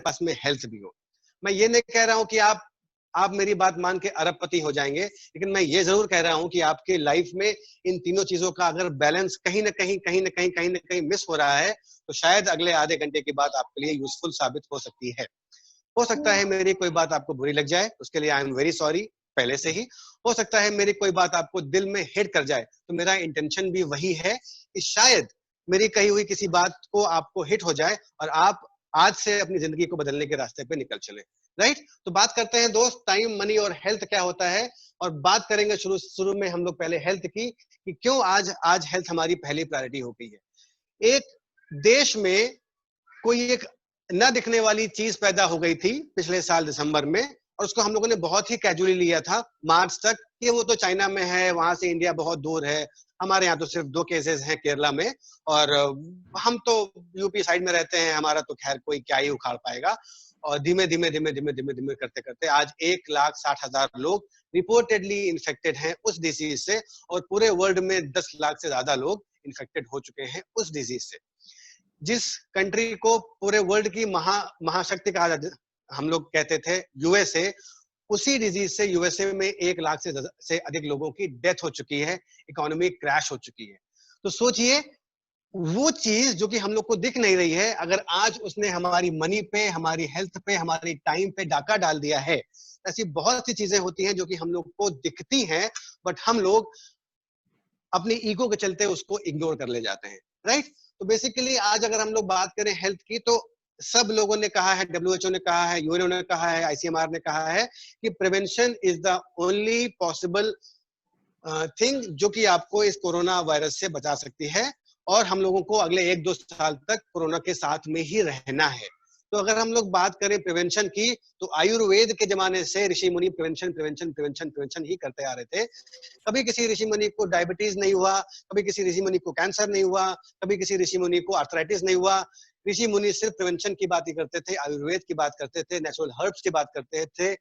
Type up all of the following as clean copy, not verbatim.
पास में हेल्थ भी हो। मैं ये नहीं कह रहा हूं कि आप मेरी बात मान के अरबपति हो जाएंगे, लेकिन मैं ये जरूर कह रहा हूं कि आपके लाइफ में इन तीनों चीजों का अगर बैलेंस कहीं ना कहीं मिस हो रहा है, तो शायद अगले आधे घंटे की बात आपके लिए यूजफुल साबित हो सकती है। हो सकता है मेरी कोई बात आपको बुरी लग जाए, उसके लिए आई एम वेरी सॉरी पहले से ही। हो सकता है मेरी कोई बात आपको दिल में हिट कर जाए, तो मेरा इंटेंशन भी वही है कि शायद मेरी कही हुई किसी बात को आपको हिट हो जाए और आप आज से अपनी जिंदगी को बदलने के रास्ते पे निकल चले। राइट? तो बात करते हैं दोस्त, टाइम, मनी और हेल्थ क्या होता है। और बात करेंगे शुरू शुरू में हम लोग पहले हेल्थ की, कि क्यों आज हेल्थ हमारी पहली प्रायोरिटी हो गई है। एक देश में कोई एक न दिखने वाली चीज पैदा हो गई थी पिछले साल दिसंबर में, और उसको हम लोगों ने बहुत ही कैजुअली लिया था मार्च तक, कि वो तो चाइना में है, वहां से इंडिया बहुत दूर है, हमारे यहाँ तो सिर्फ 2 केसेस हैं केरला में, और हम तो यूपी साइड में रहते हैं, हमारा तो खैर कोई क्या ही उखाड़ पाएगा। और धीमे धीमे करते करते आज 1,60,000 लोग रिपोर्टेडली इन्फेक्टेड हैं उस डिजीज से, और पूरे वर्ल्ड में 10 लाख से ज्यादा लोग इन्फेक्टेड हो चुके हैं उस डिजीज से। जिस कंट्री को पूरे वर्ल्ड की महाशक्ति कहा जाता, हम लोग कहते थे, यूएसए, उसी डिजीज से यूएसए में 1 लाख से अधिक लोगों की डेथ हो चुकी है, इकोनॉमी क्रैश हो चुकी है। तो सोचिए, वो चीज जो कि हम लोग को दिख नहीं रही है, अगर आज उसने हमारी मनी पे, हमारी हेल्थ पे, हमारी टाइम पे डाका डाल दिया है। ऐसी बहुत सी चीजें होती हैं जो कि हम लोग को दिखती हैं, बट हम लोग अपनी ईगो के चलते उसको इग्नोर कर ले जाते हैं। राइट? तो बेसिकली आज अगर हम लोग बात करें हेल्थ की, तो सब लोगों ने कहा है, डब्ल्यूएचओ ने कहा है, यूएनओ ने कहा है, आईसीएमआर ने कहा है कि prevention is the only possible thing जो कि आपको इस कोरोना वायरस से बचा सकती है, और हम लोगों को अगले 1-2 साल तक कोरोना के साथ में ही रहना है। तो अगर हम लोग बात करें प्रिवेंशन की, तो आयुर्वेद के जमाने से ऋषि मुनि प्रिवेंशन ही करते आ रहे थे। कभी किसी ऋषि मुनि को डायबिटीज नहीं हुआ, कभी किसी ऋषि मुनि को कैंसर नहीं हुआ, कभी किसी ऋषि मुनि को आर्थराइटिस नहीं हुआ। ऋषि मुनि सिर्फ प्रिवेंशन की बात ही करते थे, आयुर्वेद की बात करते थे, नेचुरल हर्ब्स की बात करते थे,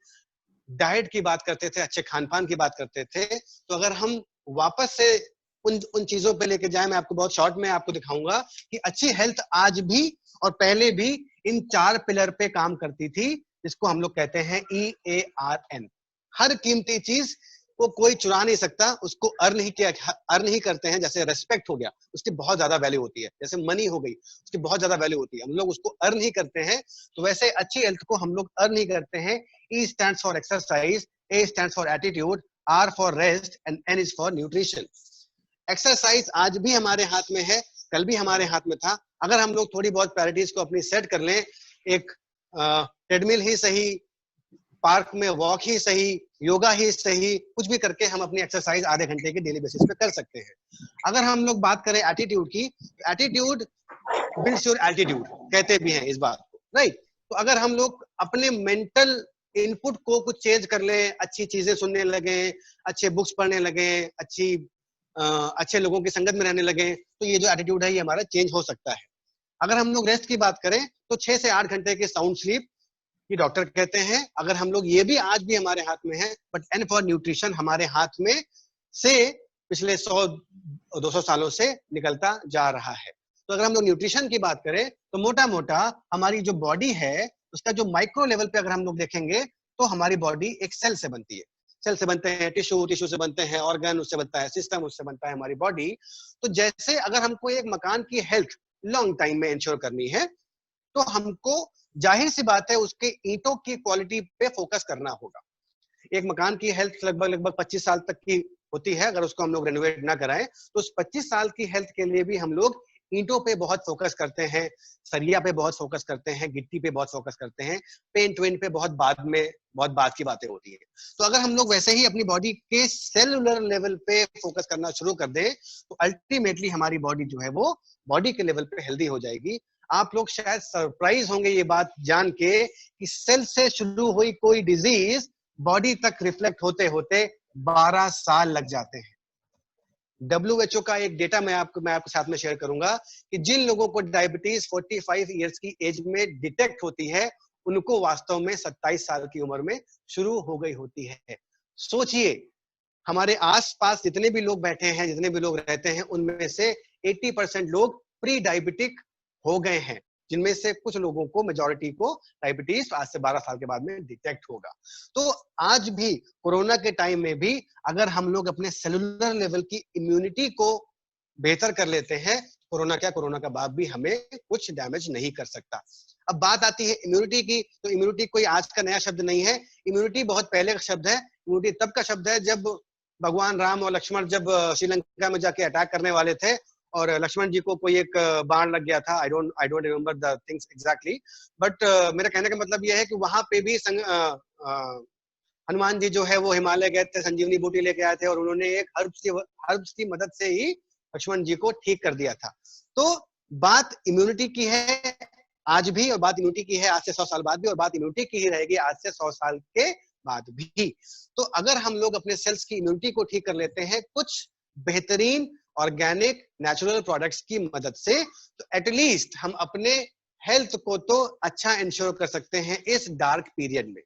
डाइट की बात करते थे, अच्छे खान पान की बात करते थे। तो अगर हम वापस से उन चीजों पे लेके जाए, मैं आपको बहुत शॉर्ट में आपको दिखाऊंगा कि अच्छी हेल्थ आज भी और पहले भी इन 4 पिलर पे काम करती थी, जिसको हम लोग कहते हैं EARN। हर कीमती चीज को कोई चुरा नहीं सकता, उसको अर्न ही करते हैं। जैसे रेस्पेक्ट हो गया, उसकी बहुत ज्यादा वैल्यू होती है। जैसे मनी हो गई, उसकी बहुत ज्यादा वैल्यू होती है, हम लोग उसको अर्न ही करते हैं। तो वैसे अच्छी हेल्थ को हम लोग अर्न ही करते हैं। E stands for exercise, A stands for attitude, R for rest and N is for nutrition। Exercise आज भी हमारे हाथ में है, कल भी हमारे हाथ में था। अगर हम लोग थोड़ी बहुत प्रायोरिटीज को अपनी सेट कर लें, एक ट्रेडमिल ही सही, पार्क में वॉक ही सही, योगा ही सही, कुछ भी करके हम अपनी एक्सरसाइज आधे घंटे की डेली बेसिस पे कर सकते हैं। अगर हम लोग बात करें एटीट्यूड की, एटीट्यूड बिल्ड्स योर एल्टीट्यूड, कहते भी हैं इस बात को। राइट? तो अगर हम लोग अपने मेंटल इनपुट को कुछ चेंज कर ले, अच्छी चीजें सुनने लगे, अच्छे बुक्स पढ़ने लगे, अच्छे लोगों की संगत में रहने लगे, तो ये जो एटीट्यूड है ये हमारा चेंज हो सकता है। अगर हम लोग रेस्ट की बात करें, तो 6 से 8 घंटे की साउंड स्लीप ये डॉक्टर कहते हैं। अगर हम लोग, ये भी आज भी हमारे हाथ में है, बट एन फॉर न्यूट्रिशन हमारे हाथ में से पिछले 100-200 सालों से निकलता जा रहा है। तो अगर हम लोग न्यूट्रिशन की बात करें, तो मोटा मोटा हमारी जो बॉडी है, उसका जो माइक्रो लेवल पे अगर हम लोग देखेंगे, तो हमारी बॉडी एक सेल से बनती है। सेल से बनते हैं टिश्यू, टिश्यू से बनते हैं ऑर्गन, उससे बनता है सिस्टम, उससे बनता है हमारी बॉडी। तो जैसे अगर हमको एक मकान की हेल्थ लॉन्ग टाइम में इंश्योर करनी है, तो हमको जाहिर सी बात है उसके ईंटों की क्वालिटी पे फोकस करना होगा। एक मकान की हेल्थ लगभग 25 साल तक की होती है। अगर उसको हम लोग रेनोवेट ना कराएं, तो उस 25 साल की हेल्थ के लिए भी हम लोग ईंटों पे बहुत फोकस करते हैं, सरिया पे बहुत फोकस करते हैं, गिट्टी पे बहुत फोकस करते हैं, पेंट वेंट पे बहुत बाद की बातें होती है। तो अगर हम लोग वैसे ही अपनी बॉडी के सेलुलर लेवल पे फोकस करना शुरू कर दें, तो अल्टीमेटली हमारी बॉडी जो है वो बॉडी के लेवल पे हेल्दी हो जाएगी। आप लोग शायद सरप्राइज होंगे ये बात जान के कि सेल से शुरू हुई कोई डिजीज बॉडी तक रिफ्लेक्ट होते होते 12 साल लग जाते हैं। WHO का एक डेटा मैं आपके साथ में शेयर करूंगा कि जिन लोगों को डायबिटीज 45 इयर्स की एज में डिटेक्ट होती है, उनको वास्तव में 27 साल की उम्र में शुरू हो गई होती है। सोचिए, हमारे आसपास जितने भी लोग बैठे हैं, जितने भी लोग रहते हैं, उनमें से 80% लोग प्री डायबिटिक हो गए हैं। जिनमें से कुछ लोगों को, मेजॉरिटी को डायबिटीज आज से 12 साल के बाद में डिटेक्ट होगा। तो आज भी कोरोना के टाइम में भी अगर हम लोग अपने सेलुलर लेवल की इम्यूनिटी को बेहतर कर लेते हैं, कोरोना क्या, कोरोना का बाद भी हमें कुछ डैमेज नहीं कर सकता। अब बात आती है इम्यूनिटी की, तो इम्यूनिटी कोई आज का नया शब्द नहीं है, इम्यूनिटी बहुत पहले का शब्द है। इम्यूनिटी तब का शब्द है जब भगवान राम और लक्ष्मण जब श्रीलंका में जाके अटैक करने वाले थे और लक्ष्मण जी को कोई एक बाण लग गया था। I don't remember the things exactly, but मेरा कहने का मतलब यह है कि वहां पे भी हनुमान जी जो है वो हिमालय गए थे, संजीवनी बूटी लेके आए थे और उन्होंने एक हर्ब्स की मदद से ही लक्ष्मण जी को ठीक कर दिया था। तो बात इम्यूनिटी की है आज भी, और बात इम्यूनिटी की है आज से 100 साल बाद भी, और बात इम्यूनिटी की ही रहेगी आज से 100 साल के बाद भी। तो अगर हम लोग अपने सेल्स की इम्यूनिटी को ठीक कर लेते हैं कुछ बेहतरीन ऑर्गेनिक नेचुरल प्रोडक्ट्स की मदद से, तो एटलीस्ट हम अपने हेल्थ को तो अच्छा इंश्योर कर सकते हैं इस डार्क पीरियड में।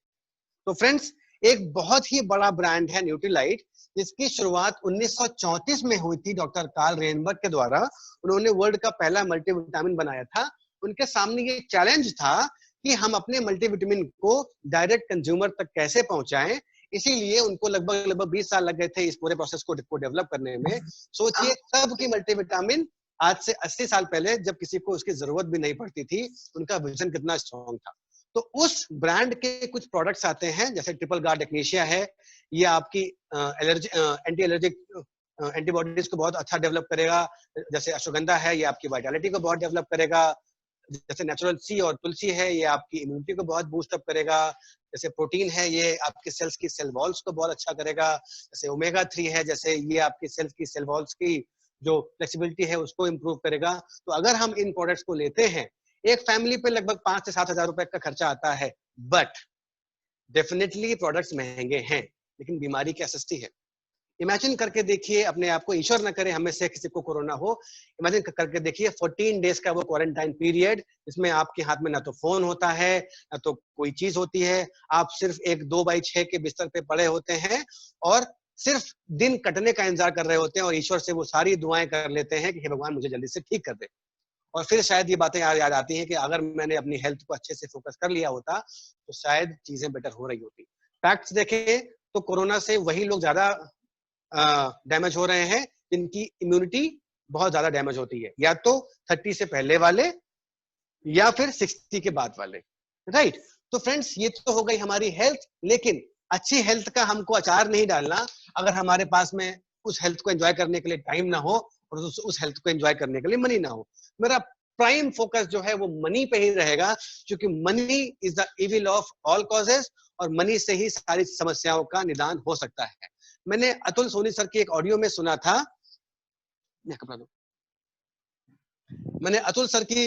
तो फ्रेंड्स, एक बहुत ही बड़ा ब्रांड है न्यूट्रीलाइट, जिसकी शुरुआत 1934 में हुई थी डॉक्टर कार्ल रेनबर्ग के द्वारा। उन्होंने वर्ल्ड का पहला मल्टीविटामिन बनाया था। उनके सामने ये चैलेंज था कि हम अपने मल्टीविटामिन को डायरेक्ट कंज्यूमर तक कैसे पहुंचाएं। इसीलिए उनको लगभग 20 साल लग गए थे इस पूरे प्रोसेस को डेवलप करने में। सोचिए तब की मल्टीविटामिन आज से 80 साल पहले, जब किसी को उसकी जरूरत भी नहीं पड़ती थी, उनका विजन कितना स्ट्रॉन्ग था। तो उस ब्रांड के कुछ प्रोडक्ट्स आते हैं, जैसे ट्रिपल गार्ड एक्नेशिया है, ये आपकी एंटी एलर्जिक एंटीबॉडीज को बहुत अच्छा डेवलप करेगा। जैसे अश्वगंधा है, ये आपकी वाइटलिटी को बहुत डेवलप करेगा। जैसे नेचुरल सी और तुलसी है, ये आपकी इम्यूनिटी को बहुत बूस्ट अप करेगा। जैसे प्रोटीन है, ये आपके सेल्स की सेल वॉल्स को बहुत अच्छा करेगा। जैसे ओमेगा 3 है, जैसे ये आपकी सेल्स की सेल वॉल्स की जो फ्लेक्सिबिलिटी है उसको इम्प्रूव करेगा। तो अगर हम इन प्रोडक्ट्स को लेते हैं, एक फैमिली पे लगभग 5 से 7 हजार रुपए का खर्चा आता है, बट डेफिनेटली प्रोडक्ट्स महंगे हैं, लेकिन बीमारी क्या सस्ती है। इमेजिन करके देखिए अपने आप को, ईश्वर न करे हमें से किसी को कोरोना हो, इमेजिन करके देखिए 14 डेज का वो क्वारंटाइन पीरियड, इसमें आपके हाथ में ना तो फोन होता है, ना तो कोई चीज होती है। आप सिर्फ एक 2x6 के बिस्तर पे पड़े होते हैं और सिर्फ दिन कटने का इंतजार कर रहे होते हैं और ईश्वर से वो सारी दुआएं कर लेते हैं कि हे भगवान मुझे जल्दी से ठीक कर दे। और फिर शायद ये बातें याद आती हैं कि अगर मैंने अपनी हेल्थ को अच्छे से फोकस कर लिया होता तो शायद चीजें बेटर हो रही होती। फैक्ट्स देखें तो कोरोना से वही लोग ज्यादा डैमेज हो रहे हैं जिनकी इम्यूनिटी बहुत ज्यादा डैमेज होती है, या तो 30 से पहले वाले या फिर 60 के बाद वाले, राइट। तो फ्रेंड्स, ये तो हो गई हमारी हेल्थ, लेकिन अच्छी हेल्थ का हमको अचार नहीं डालना अगर हमारे पास में उस हेल्थ को एंजॉय करने के लिए टाइम ना हो और उस हेल्थ को एंजॉय करने के लिए मनी ना हो। मेरा प्राइम फोकस जो है वो मनी पे ही रहेगा, क्योंकि money is the evil of all causes, और मनी से ही सारी समस्याओं का निदान हो सकता है। मैंने अतुल सोनी सर की एक ऑडियो में सुना था, मैंने अतुल सर की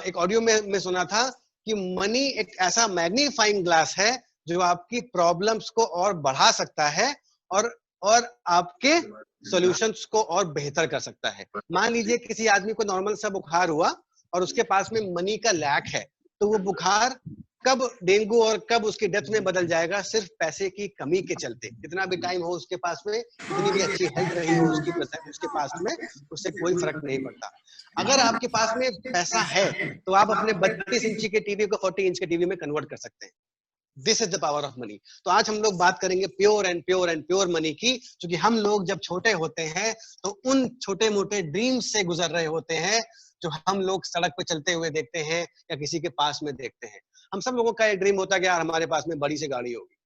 एक ऑडियो में सुना था कि मनी एक ऐसा मैग्नीफाइंग ग्लास है जो आपकी प्रॉब्लम्स को और बढ़ा सकता है और आपके सॉल्यूशंस को और बेहतर कर सकता है। मान लीजिए किसी आदमी को नॉर्मल सा बुखार हुआ और उसके पास में मनी का लैक है, तो वो बुखार कब डेंगू और कब उसकी डेथ में बदल जाएगा, सिर्फ पैसे की कमी के चलते। कितना भी टाइम हो उसके पास में, कितनी भी अच्छी हेल्थ रही हो उसके पास में, उससे कोई फर्क नहीं पड़ता। अगर आपके पास में पैसा है तो आप अपने 32 इंची के टीवी को 40 इंच के टीवी में कन्वर्ट कर सकते हैं। This is the power of money. तो आज हम लोग बात करेंगे pure and pure and pure money की, क्योंकि हम लोग जब छोटे होते हैं तो उन छोटे मोटे ड्रीम्स से गुजर रहे होते हैं जो हम लोग सड़क पे चलते हुए देखते हैं या किसी के पास में देखते हैं। हम सब लोगों का एक ड्रीम होता है कि यार हमारे पास में बड़ी सी गाड़ी होगी,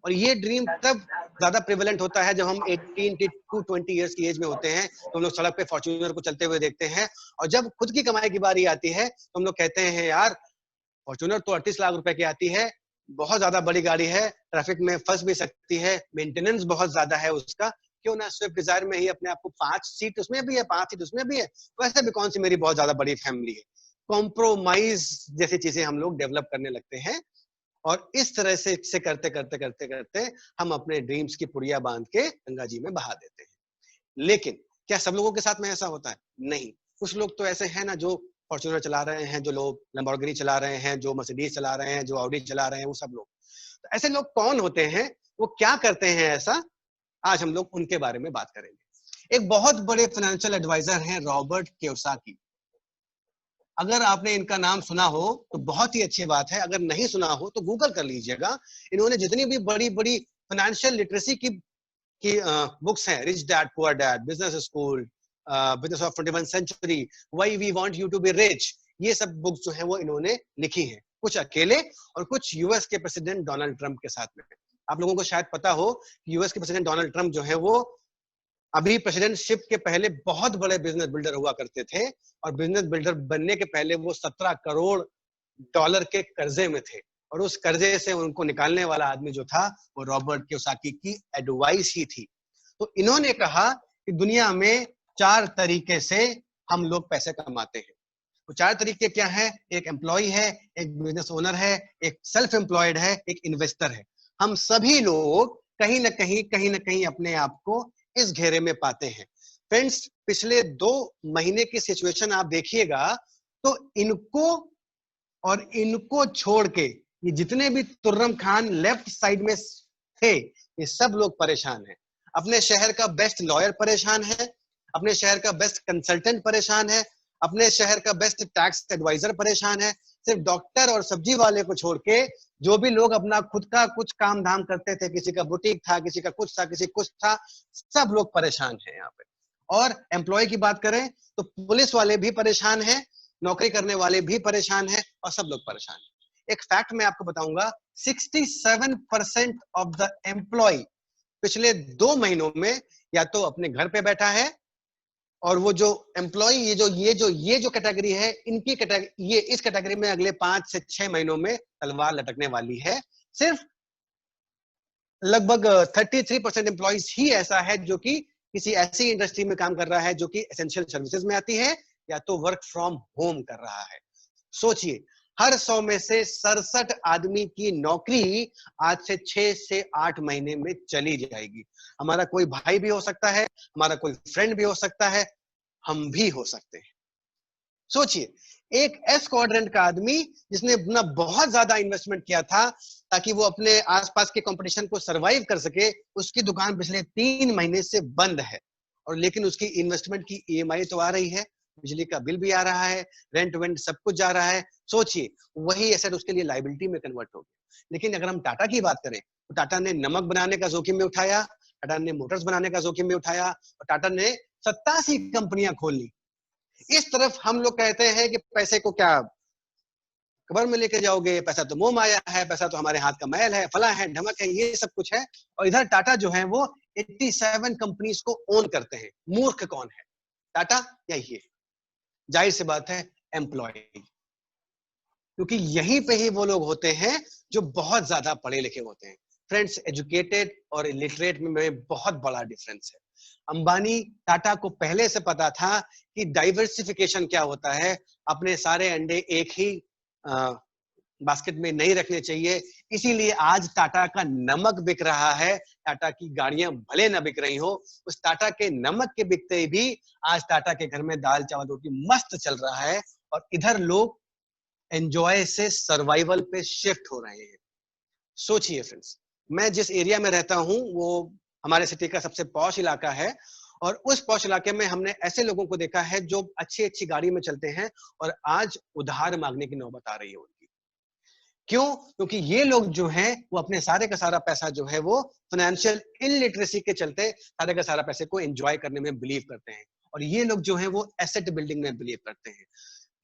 और ये ड्रीम तब ज्यादा प्रिवेलेंट होता है जब हम 18 to 20 इयर्स की एज में होते हैं, तो हम लोग सड़क पे फॉर्च्यूनर को चलते हुए देखते हैं, और जब खुद की कमाई की बारी आती है तो हम लोग कहते हैं यार फॉर्च्यूनर तो 38 लाख रुपए की आती है, बहुत ज्यादा बड़ी गाड़ी है, ट्रैफिक में फंस भी सकती है, मेंटेनेंस बहुत ज्यादा है उसका, क्यों ना स्विफ्ट डिजायर में ही अपने आप को 5 सीट उसमें भी है, 5 सीट उसमें भी है, वैसे भी कौन सी मेरी बहुत ज्यादा बड़ी फैमिली है। कॉम्प्रोमाइज जैसी चीजें हम लोग डेवलप करने लगते हैं, और इस तरह से करते करते करते करते हम अपने ड्रीम्स की पुड़िया बांध के गंगा जी में बहा देते हैं। लेकिन क्या सब लोगों के साथ में ऐसा होता है? नहीं। कुछ लोग तो ऐसे हैं ना जो फॉर्च्यूनर चला रहे हैं, जो लोग लैम्बोर्गिनी चला रहे हैं, जो मर्सिडीज चला रहे हैं, जो ऑडी चला रहे हैं, वो सब लोग। तो ऐसे लोग कौन होते हैं, वो क्या करते हैं ऐसा, आज हम लोग उनके बारे में बात करेंगे। एक बहुत बड़े फाइनेंशियल एडवाइजर हैं रॉबर्ट कियोसाकी। अगर आपने इनका नाम सुना हो तो बहुत ही अच्छी बात है, अगर नहीं सुना हो तो गूगल कर लीजिएगा। इन्होंने जितनी भी बड़ी बड़ी फाइनेंशियल लिटरेसी की बुक्स हैं, rich dad poor dad, business school, business of 21 century, why we want you to be rich, ये सब बुक्स जो है वो इन्होंने लिखी हैं, कुछ अकेले और कुछ यूएस के प्रेसिडेंट डोनाल्ड ट्रंप के साथ में। आप लोगों को शायद पता हो कि यूएस के प्रेसिडेंट डोनाल्ड ट्रंप जो है वो अभी प्रेसिडेंटशिप के पहले बहुत बड़े बिजनेस बिल्डर हुआ करते थे, और बिजनेस बिल्डर बनने के पहले वो 17 करोड़ डॉलर के कर्जे में थे, और उस कर्जे से उनको निकालने वाला आदमी जो था वो रॉबर्ट कियोसाकी की एडवाइस ही थी। तो इन्होंने कहा कि दुनिया में 4 तरीके से हम लोग पैसे कमाते हैं। वो 4 तरीके क्या है? एक एम्प्लॉय है, एक बिजनेस ओनर है, एक सेल्फ एम्प्लॉयड है, एक इन्वेस्टर है। हम सभी लोग कहीं ना कहीं अपने आप को इस घेरे में पाते हैं। फ्रेंड्स, पिछले 2 महीने की सिचुएशन आप देखिएगा तो इनको और इनको छोड़ के ये जितने भी तुर्रम खान लेफ्ट साइड में थे, ये सब लोग परेशान हैं। अपने शहर का बेस्ट लॉयर परेशान है, अपने शहर का बेस्ट कंसल्टेंट परेशान है, अपने शहर का बेस्ट टैक्स एडवाइजर परेशान है। सिर्फ डॉक्टर और सब्जी वाले को छोड़ के जो भी लोग अपना खुद का कुछ काम धाम करते थे, किसी का बुटीक था, किसी का कुछ था, किसी कुछ था, सब लोग परेशान हैं यहाँ पे। और एम्प्लॉय की बात करें तो पुलिस वाले भी परेशान हैं, नौकरी करने वाले भी परेशान हैं, और सब लोग परेशान हैं। एक फैक्ट मैं आपको बताऊंगा, 67% ऑफ द एम्प्लॉय पिछले 2 महीनों में या तो अपने घर पे बैठा है, और वो जो एम्प्लॉय ये जो कैटेगरी है, इनकी कैटेगरी, ये इस कैटेगरी में अगले 5 से 6 महीनों में तलवार लटकने वाली है। सिर्फ लगभग 33% एम्प्लॉइज ही ऐसा है जो कि किसी ऐसी इंडस्ट्री में काम कर रहा है जो कि एसेंशियल सर्विसेज में आती है, या तो वर्क फ्रॉम होम कर रहा है। सोचिए, हर 100 में से 67 आदमी की नौकरी आज से 6 से 8 महीने में चली जाएगी। हमारा कोई भाई भी हो सकता है, हमारा कोई फ्रेंड भी हो सकता है, हम भी हो सकते हैं। सोचिए, एक एस क्वाड्रेंट का आदमी जिसने अपना बहुत ज्यादा इन्वेस्टमेंट किया था ताकि वो अपने आसपास के कंपटीशन को सरवाइव कर सके, उसकी दुकान पिछले 3 महीने से बंद है, और लेकिन उसकी इन्वेस्टमेंट की ईएमआई तो आ रही है, बिजली का बिल भी आ रहा है, रेंट वेंट सब कुछ जा रहा है। सोचिए, वही एसेट उसके लिए लायबिलिटी में कन्वर्ट हो गया। लेकिन अगर हम टाटा की बात करें तो टाटा ने नमक बनाने का जोखिम में उठाया, टाटा ने मोटर्स बनाने का जोखिम में उठाया, और टाटा ने 87 कंपनियां खोल ली। इस तरफ हम लोग कहते हैं कि पैसे को क्या कबर में लेके जाओगे, पैसा तो मोह माया है, पैसा तो हमारे हाथ का मैल है, फला है, ढमक है, ये सब कुछ है। और इधर टाटा जो है वो 87 कंपनीज को ओन करते हैं। मूर्ख कौन है, टाटा या ये? जाहिर सी बात है, एम्प्लॉय, क्योंकि यहीं पे ही वो लोग होते हैं जो बहुत ज्यादा पढ़े लिखे होते हैं। फ्रेंड्स, एजुकेटेड और इलिटरेट में बहुत बड़ा डिफरेंस है। अंबानी, टाटा को पहले से पता था कि डाइवर्सिफिकेशन क्या होता है, अपने सारे अंडे एक ही बास्केट में नहीं रखने चाहिए। इसीलिए आज टाटा का नमक बिक रहा है, टाटा की गाड़ियां भले ना बिक रही हो, उस टाटा के नमक के बिकते भी आज टाटा के घर में दाल चावल रोटी मस्त चल रहा है, और इधर लोग एंजॉय से सर्वाइवल पे शिफ्ट हो रहे हैं। सोचिए फ्रेंड्स, मैं जिस एरिया में रहता हूं वो हमारे सिटी का सबसे पॉश इलाका है, और उस पॉश इलाके में हमने ऐसे लोगों को देखा है जो अच्छी अच्छी गाड़ी में चलते हैं, और आज उधार मांगने की नौबत आ रही है उनकी। क्यों? क्योंकि ये लोग जो हैं वो अपने सारे का सारा पैसा जो है वो फाइनेंशियल इलिटरेसी के चलते सारे का सारा पैसे को एंजॉय करने में बिलीव करते हैं, और ये लोग जो हैं वो एसेट बिल्डिंग में बिलीव करते हैं।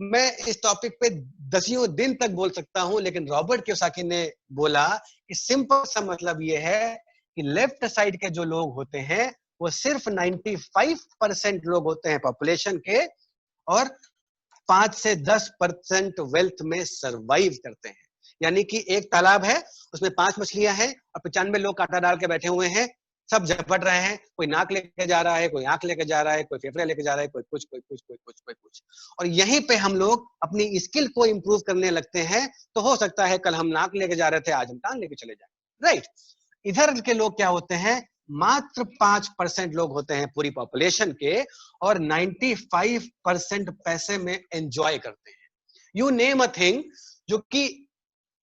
मैं इस टॉपिक पे दसियों दिन तक बोल सकता हूं, लेकिन रॉबर्ट कियोसाकी ने बोला कि सिंपल सा मतलब ये है कि लेफ्ट साइड के जो लोग होते हैं वो सिर्फ 95% लोग होते हैं पॉपुलेशन के, और 5 से 10% वेल्थ में सरवाइव करते हैं। यानी कि एक तालाब है, उसमें 5 मछलियां हैं, और 95 लोग कांटा डाल के बैठे हुए हैं, सब झपट रहे हैं। कोई नाक लेके जा रहा है, कोई आंख लेके जा रहा है, कोई फेफड़े लेके जा रहा है, कोई कुछ कोई कुछ कोई कुछ कोई कुछ। और यहीं पे हम लोग अपनी स्किल को इंप्रूव करने लगते हैं, तो हो सकता है कल हम नाक लेके जा रहे थे, आज हम कान लेके चले जाए, राइट? इधर के लोग क्या होते हैं, मात्र 5% लोग होते हैं पूरी पॉपुलेशन के, और 95% पैसे में एंजॉय करते हैं। यू नेम अ थिंग जो कि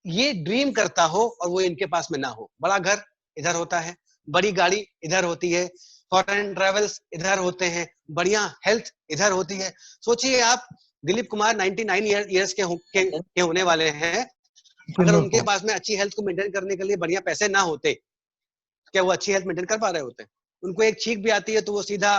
ये ड्रीम करता हो और वो इनके पास में ना हो। बड़ा घर इधर होता है, बड़ी गाड़ी इधर होती है, फॉरेन ट्रेवल्स इधर होते हैं, बढ़िया हेल्थ इधर होती है। सोचिए आप, दिलीप कुमार 99 ईयर्स के होने वाले हैं। अगर उनके पास में अच्छी हेल्थ को मेंटेन करने के लिए बढ़िया पैसे ना होते, क्या वो अच्छी हेल्थ मेंटेन कर पा रहे होते? उनको एक छींक भी आती है तो वो सीधा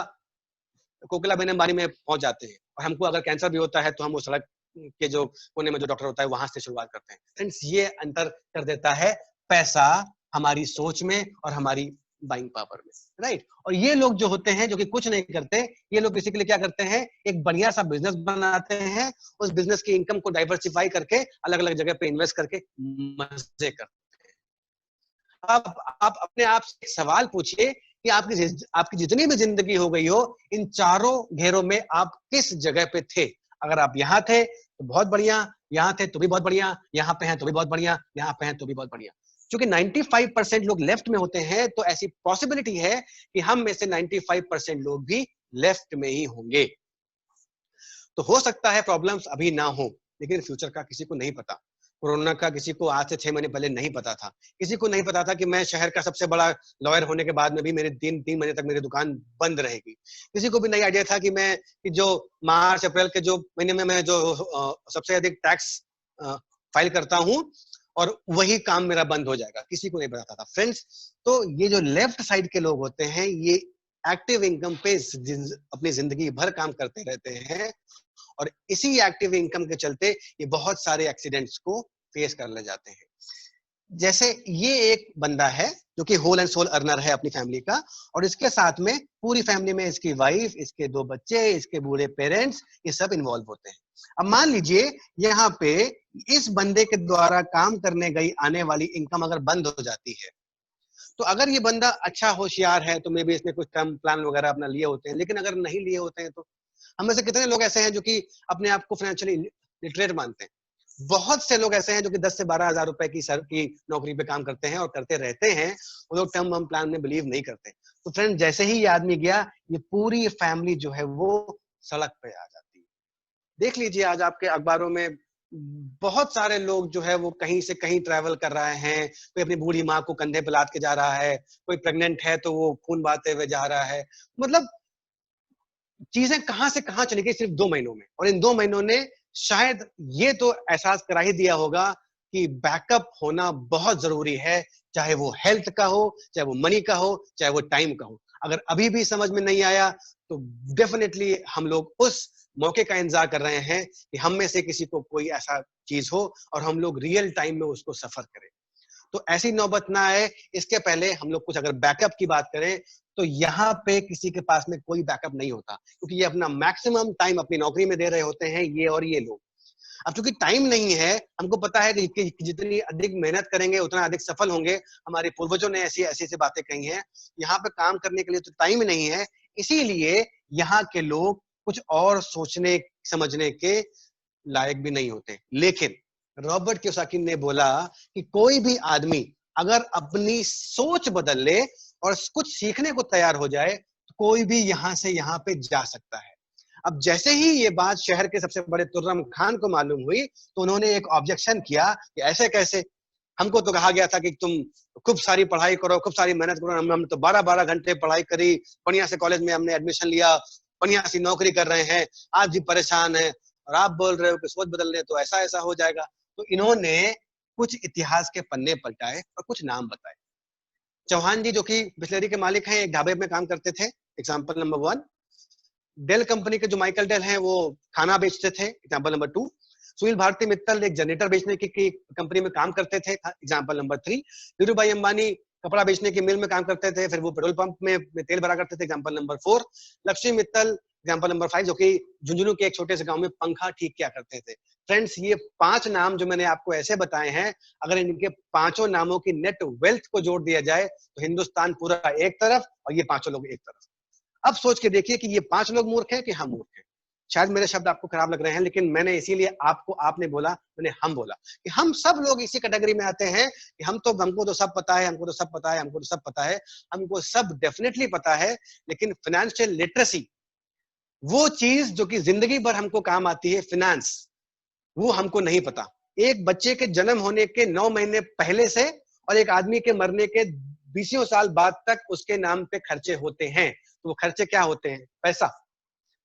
कोकिलाबेन अंबानी में पहुंच जाते हैं, और हमको अगर कैंसर भी होता है तो हम वो सड़क के जो कोने में जो डॉक्टर होता है वहां से शुरुआत करते हैं। फ्रेंड्स, ये अंतर कर देता है पैसा हमारी सोच में और हमारी बाइंग पावर में, राइट। और ये लोग जो होते हैं जो कि कुछ नहीं करते, ये लोग बेसिकली क्या करते हैं, एक बढ़िया सा बिजनेस बनाते हैं, उस बिजनेस की इनकम को डाइवर्सिफाई करके अलग अलग जगह पे इन्वेस्ट करके मजे करते हैं। अब आप अपने आप से एक सवाल पूछिए कि आपकी जितनी भी जिंदगी हो गई हो, इन चारों घेरों में आप किस जगह पे थे? अगर आप यहाँ थे तो बहुत बढ़िया, यहाँ थे तो भी बहुत बढ़िया, यहाँ पे हैं तो भी बहुत बढ़िया, यहाँ पे हैं तो भी बहुत बढ़िया। क्योंकि 95% लोग लेफ्ट में होते हैं, तो ऐसी पॉसिबिलिटी है कि हम में से 95% लोग भी लेफ्ट में ही होंगे। तो हो सकता है प्रॉब्लम्स अभी ना हो, लेकिन फ्यूचर का किसी को नहीं पता। कोरोना का किसी को आज से 6 महीने पहले नहीं पता था। किसी को नहीं पता था कि मैं शहर का सबसे बड़ा लॉयर होने के बाद में भी मेरे 3 महीने तक मेरी दुकान बंद रहेगी। किसी को भी नहीं आइडिया था कि जो मार्च अप्रैल के जो महीने में मैं जो सबसे अधिक टैक्स फाइल करता हूँ और वही काम मेरा बंद हो जाएगा। किसी को नहीं पता था फ्रेंड्स। तो ये जो लेफ्ट साइड के लोग होते हैं, ये एक्टिव इनकम पे अपनी जिंदगी भर काम करते रहते हैं, और इसी एक्टिव इनकम के चलते ये बहुत सारे एक्सीडेंट्स को फेस कर ले जाते हैं। जैसे ये एक बंदा है जो कि होल एंड सोल अर्नर है अपनी फैमिली का, और इसके साथ में पूरी फैमिली में इसकी वाइफ, इसके 2 बच्चे, इसके बूढ़े पेरेंट्स, ये सब इन्वॉल्व होते हैं। अब मान लीजिए यहाँ पे इस बंदे के द्वारा काम करने गई आने वाली इनकम अगर बंद हो जाती है, तो अगर ये बंदा अच्छा होशियार है तो मे बी इसने कुछ टर्म प्लान वगैरह अपना लिए होते हैं, लेकिन अगर नहीं लिए होते हैं तो हम में से कितने लोग ऐसे हैं जो कि अपने आप को फाइनेंशियली लिटरेट मानते हैं? बहुत से लोग ऐसे हैं जो कि 10 से 12 हजार रुपए की नौकरी पे काम करते हैं और करते रहते हैं। वो लोग टर्म वम प्लान में बिलीव नहीं करते। तो फ्रेंड, जैसे ही ये आदमी गया, ये पूरी फैमिली जो है वो सड़क पे आ जाती है। देख लीजिए आज आपके अखबारों में बहुत सारे लोग जो है वो कहीं से कहीं ट्रैवल कर रहे हैं। कोई अपनी बूढ़ी माँ को कंधे पे लाद के जा रहा है, कोई प्रेग्नेंट है तो वो खून बहाते हुए जा रहा है। मतलब चीजें कहां से कहां चली गई सिर्फ 2 महीनों में। और इन 2 महीनों ने शायद ये तो एहसास करा ही दिया होगा कि बैकअप होना बहुत जरूरी है, चाहे वो हेल्थ का हो, चाहे वो मनी का हो, चाहे वो टाइम का हो। अगर अभी भी समझ में नहीं आया तो डेफिनेटली हम लोग उस मौके का इंतजार कर रहे हैं कि हम में से किसी को कोई ऐसा चीज हो और हम लोग रियल टाइम में उसको सफर करें। तो ऐसी नौबत ना आए, इसके पहले हम लोग कुछ अगर बैकअप की बात करें तो यहाँ पे किसी के पास में कोई बैकअप नहीं होता, क्योंकि ये अपना मैक्सिमम टाइम अपनी नौकरी में दे रहे होते हैं, ये और ये लोग। अब चूंकि टाइम नहीं है, हमको पता है कि जितनी अधिक मेहनत करेंगे उतना अधिक सफल होंगे। हमारे पूर्वजों ने ऐसी ऐसी बातें कही हैं। यहाँ पे काम करने के लिए तो टाइम नहीं है, इसीलिए यहाँ के लोग कुछ और सोचने समझने के लायक भी नहीं होते। लेकिन रॉबर्ट कियोसाकी ने बोला कि कोई भी आदमी अगर अपनी सोच बदल ले और कुछ सीखने को तैयार हो जाए तो कोई भी यहां से यहां पे जा सकता है। अब जैसे ही ये बात शहर के सबसे बड़े तुर्रम खान को मालूम हुई तो उन्होंने एक ऑब्जेक्शन किया कि ऐसे कैसे, हमको तो कहा गया था कि तुम खूब सारी पढ़ाई करो, खूब सारी मेहनत करो। हम तो 12-12 घंटे पढ़ाई करी, बढ़िया से कॉलेज में हमने एडमिशन लिया, बढ़िया सी नौकरी कर रहे हैं, आज भी परेशान है, और आप बोल रहे हो कि सोच बदल ले तो ऐसा ऐसा हो जाएगा। तो इन्होंने कुछ इतिहास के पन्ने पलटाए और कुछ नाम बताए। चौहान जी जो कि बिस्लेरी के मालिक हैं, एक ढाबे में काम करते थे, एग्जाम्पल नंबर 1। डेल कंपनी के जो माइकल डेल हैं वो खाना बेचते थे, एग्जाम्पल नंबर 2। सुनील भारती मित्तल एक जनरेटर बेचने की कंपनी में काम करते थे, एग्जाम्पल नंबर 3। धीरू भाई अंबानी कपड़ा बेचने की मिल में काम करते थे, फिर वो पेट्रोल पंप में तेल भरा करते थे, example number 4। Lakshmi Mittal example number 5, जो कि झुंझुनू के एक छोटे से गांव में पंखा ठीक किया करते थे। फ्रेंड्स, ये 5 नाम जो मैंने आपको ऐसे बताए हैं, अगर इनके 5 नामों की नेट वेल्थ को जोड़ दिया जाए तो हिंदुस्तान पूरा एक तरफ और ये 5 लोग एक तरफ। अब सोच के देखिए कि ये 5 लोग मूर्ख हैं कि हम मूर्ख हैं। शायद मेरे शब्द आपको खराब लग रहे हैं, लेकिन मैंने इसीलिए आपने बोला, मैंने हम बोला कि हम सब लोग इसी कैटेगरी में आते हैं कि हमको तो सब पता है, हमको तो सब पता है, हमको तो सब पता है। हमको सब डेफिनेटली पता है, लेकिन फाइनेंशियल लिटरेसी, वो चीज जो कि जिंदगी भर हमको काम आती है, फिनेंस, वो हमको नहीं पता। एक बच्चे के जन्म होने के 9 महीने पहले से और एक आदमी के मरने के 20 साल बाद तक उसके नाम पे खर्चे होते हैं। तो वो खर्चे क्या होते हैं? पैसा।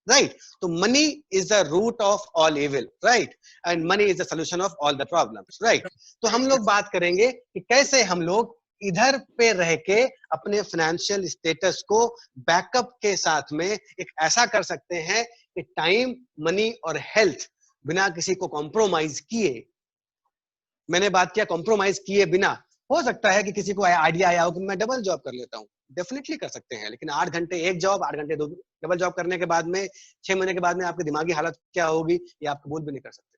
राइट? तो money is the root of all evil, right? And money is the solution of all the problems, right? तो हम लोग बात करेंगे कि कैसे हम लोग इधर पे रह के अपने फाइनेंशियल स्टेटस को बैकअप के साथ में एक ऐसा कर सकते हैं कि टाइम, मनी और हेल्थ बिना किसी को कॉम्प्रोमाइज किए, मैंने बात किया कॉम्प्रोमाइज किए बिना, हो सकता है कि किसी को आइडिया आया हो कि मैं डबल जॉब कर लेता हूं, डेफिनेटली कर सकते हैं, लेकिन 8 घंटे एक जॉब, 8 घंटे डबल जॉब करने के बाद में 6 महीने के बाद में आपकी दिमागी हालत क्या होगी ये आप कबूल भी नहीं कर सकते।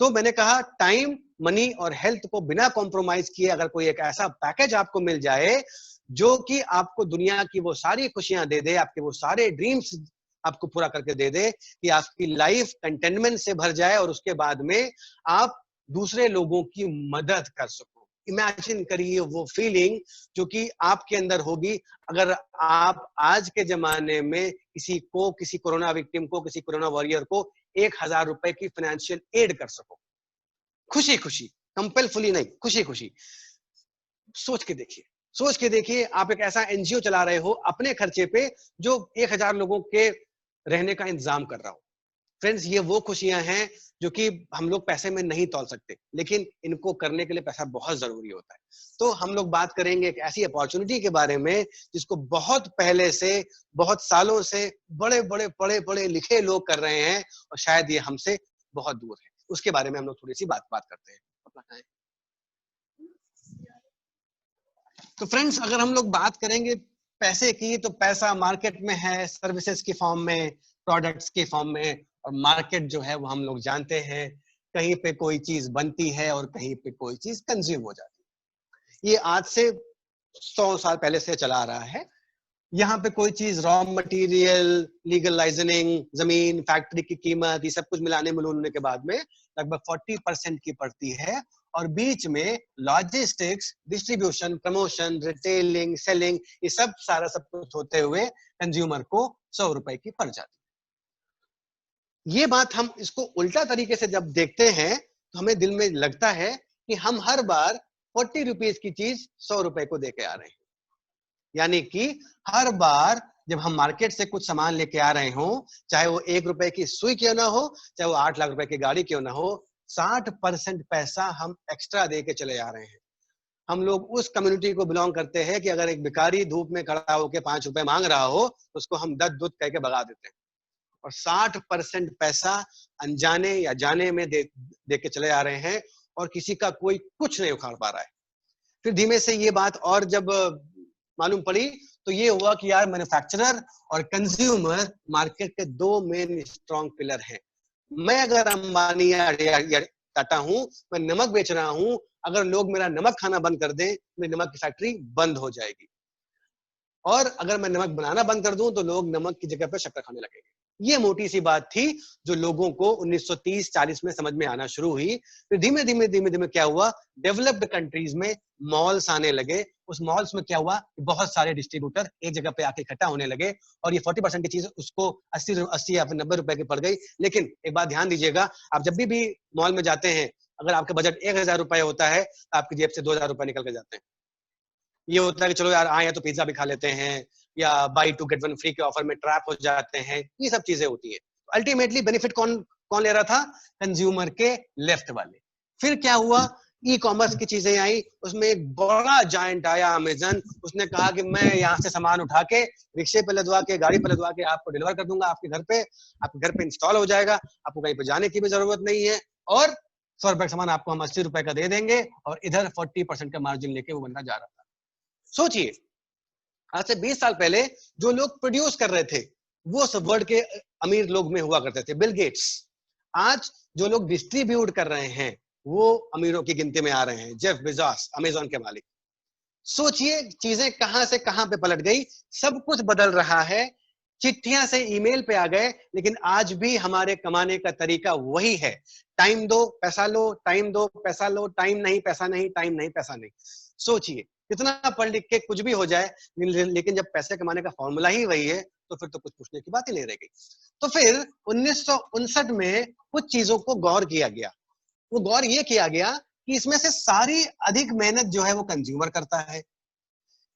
तो मैंने कहा टाइम, मनी और हेल्थ को बिना कॉम्प्रोमाइज किए अगर कोई एक ऐसा पैकेज आपको मिल जाए जो कि आपको दुनिया की वो सारी खुशियां दे दे, आपके वो सारे ड्रीम्स आपको पूरा करके दे दे कि आपकी लाइफ कंटेनमेंट से भर जाए और उसके बाद में आप दूसरे लोगों की मदद कर सको। इमेजिन करिए वो फीलिंग जो कि आपके अंदर होगी अगर आप आज के जमाने में किसी कोरोना विक्टिम को, किसी कोरोना वॉरियर को 1,000 रुपए की फाइनेंशियल एड कर सको, खुशी खुशी, कंपलफुली नहीं, खुशी खुशी। सोच के देखिए, सोच के देखिए, आप एक ऐसा एनजीओ चला रहे हो अपने खर्चे पे जो 1,000 लोगों के रहने का इंतजाम कर रहा हो। फ्रेंड्स, ये वो खुशियां हैं जो कि हम लोग पैसे में नहीं तौल सकते, लेकिन इनको करने के लिए पैसा बहुत जरूरी होता है। तो हम लोग बात करेंगे एक ऐसी अपॉर्चुनिटी के बारे में जिसको बहुत पहले से, बहुत सालों से बड़े बड़े पढ़े पढ़े लिखे लोग कर रहे हैं और शायद ये हमसे बहुत दूर है। उसके बारे में हम लोग थोड़ी सी बात करते हैं। तो फ्रेंड्स, अगर हम लोग बात करेंगे पैसे की, तो पैसा मार्केट में है, सर्विसेज के फॉर्म में, प्रोडक्ट्स के फॉर्म में, और मार्केट जो है वो हम लोग जानते हैं, कहीं पे कोई चीज बनती है और कहीं पे कोई चीज कंज्यूम हो जाती है। ये आज से 100 साल पहले से चला आ रहा है। यहाँ पे कोई चीज रॉ मटेरियल, लीगल लाइसेंसिंग, जमीन, फैक्ट्री की कीमत, ये सब कुछ मिलाने मिलाने के बाद में लगभग 40% की पड़ती है, और बीच में logistics, distribution, promotion, retailing, selling, ये सब सारा सब कुछ होते हुए कंज्यूमर को 100 रुपए की पड़ जाती है। ये बात हम इसको उल्टा तरीके से जब देखते हैं तो हमें दिल में लगता है कि हम हर बार 40 रुपीज की चीज 100 रुपए को दे के आ रहे हैं। यानी कि हर बार जब हम मार्केट से कुछ सामान लेके आ रहे हो, चाहे वो 1 रुपए की सुई क्यों ना हो, चाहे वो 8 लाख रुपए की गाड़ी क्यों ना हो, 60% पैसा हम एक्स्ट्रा दे के चले आ रहे हैं। हम लोग उस कम्युनिटी को बिलोंग करते हैं कि अगर एक भिखारी धूप में खड़ा होकर 5 रुपए मांग रहा हो तो उसको हम दद दुद कह के भगा देते हैं, और 60% पैसा अनजाने या जाने में दे के चले आ रहे हैं, और किसी का कोई कुछ नहीं उखाड़ पा रहा है। फिर धीमे से ये बात और जब मालूम पड़ी तो ये हुआ कि यार मैन्युफैक्चरर और कंज्यूमर मार्केट के 2 मेन स्ट्रॉन्ग पिलर हैं। मैं अगर अंबानी या टाटा हूं, मैं नमक बेच रहा हूं, अगर लोग मेरा नमक खाना बंद कर दें, मेरी नमक की फैक्ट्री बंद हो जाएगी, और अगर मैं नमक बनाना बंद कर दूं तो लोग नमक की जगह पर शक्कर खाने लगेंगे। ये मोटी सी बात थी जो लोगों को 1930-40 में समझ में आना शुरू हुई। फिर धीमे धीमे धीमे धीमे क्या हुआ, डेवलप्ड कंट्रीज में मॉल्स आने लगे। उस मॉल्स में क्या हुआ, बहुत सारे डिस्ट्रीब्यूटर एक जगह पे आके इकट्ठा होने लगे, और ये 40% की चीज उसको 80 या 90 रुपए की पड़ गई। लेकिन एक बात ध्यान दीजिएगा, आप जब भी मॉल में जाते हैं, अगर आपका बजट 1,000 रुपए होता है तो आपकी जेब से 2,000 रुपए निकल के जाते हैं। ये होता है कि चलो यार आए तो पिज्जा भी खा लेते हैं, या बाई 2 गेट 1 फ्री के ऑफर में ट्रैप हो जाते हैं, ये सब चीजें होती है। अल्टीमेटली बेनिफिट कौन कौन ले रहा था, कंज्यूमर के लेफ्ट वाले। फिर क्या हुआ, ई कॉमर्स की चीजें आई, उसमें एक बड़ा जायंट आया अमेजन। उसने कहा कि मैं यहाँ से सामान उठा के रिक्शे पे लदवा के, गाड़ी पे लदवा के आपको डिलीवर कर दूंगा आपके घर पे, आपके घर पे इंस्टॉल हो जाएगा, आपको कहीं पे जाने की भी जरूरत नहीं है, और 100 रुपए का सामान आपको हम 80 रुपए का दे देंगे, और इधर 40% का मार्जिन लेके वो बंदा जा रहा था। सोचिए, आज से 20 साल पहले जो लोग प्रोड्यूस कर रहे थे वो सब वर्ल्ड के अमीर लोग में हुआ करते थे, बिल गेट्स। आज जो लोग डिस्ट्रीब्यूट कर रहे हैं वो अमीरों की गिनती में आ रहे हैं, जेफ बेजोस, अमेज़न के मालिक। सोचिए चीजें कहां से कहां पे पलट गई, सब कुछ बदल रहा है। चिट्ठियां से ईमेल पे आ गए, लेकिन आज भी हमारे कमाने का तरीका वही है, टाइम दो पैसा लो, टाइम दो पैसा लो, टाइम नहीं पैसा नहीं, टाइम नहीं पैसा नहीं। सोचिए कितना पढ़ लिख के कुछ भी हो जाए, लेकिन जब पैसे कमाने का फॉर्मूला ही वही है तो फिर तो कुछ पूछने की बात ही नहीं रह गई। तो फिर 1959 में कुछ चीजों को गौर किया गया। वो गौर ये किया गया कि इसमें से सारी अधिक मेहनत जो है वो कंज्यूमर करता है,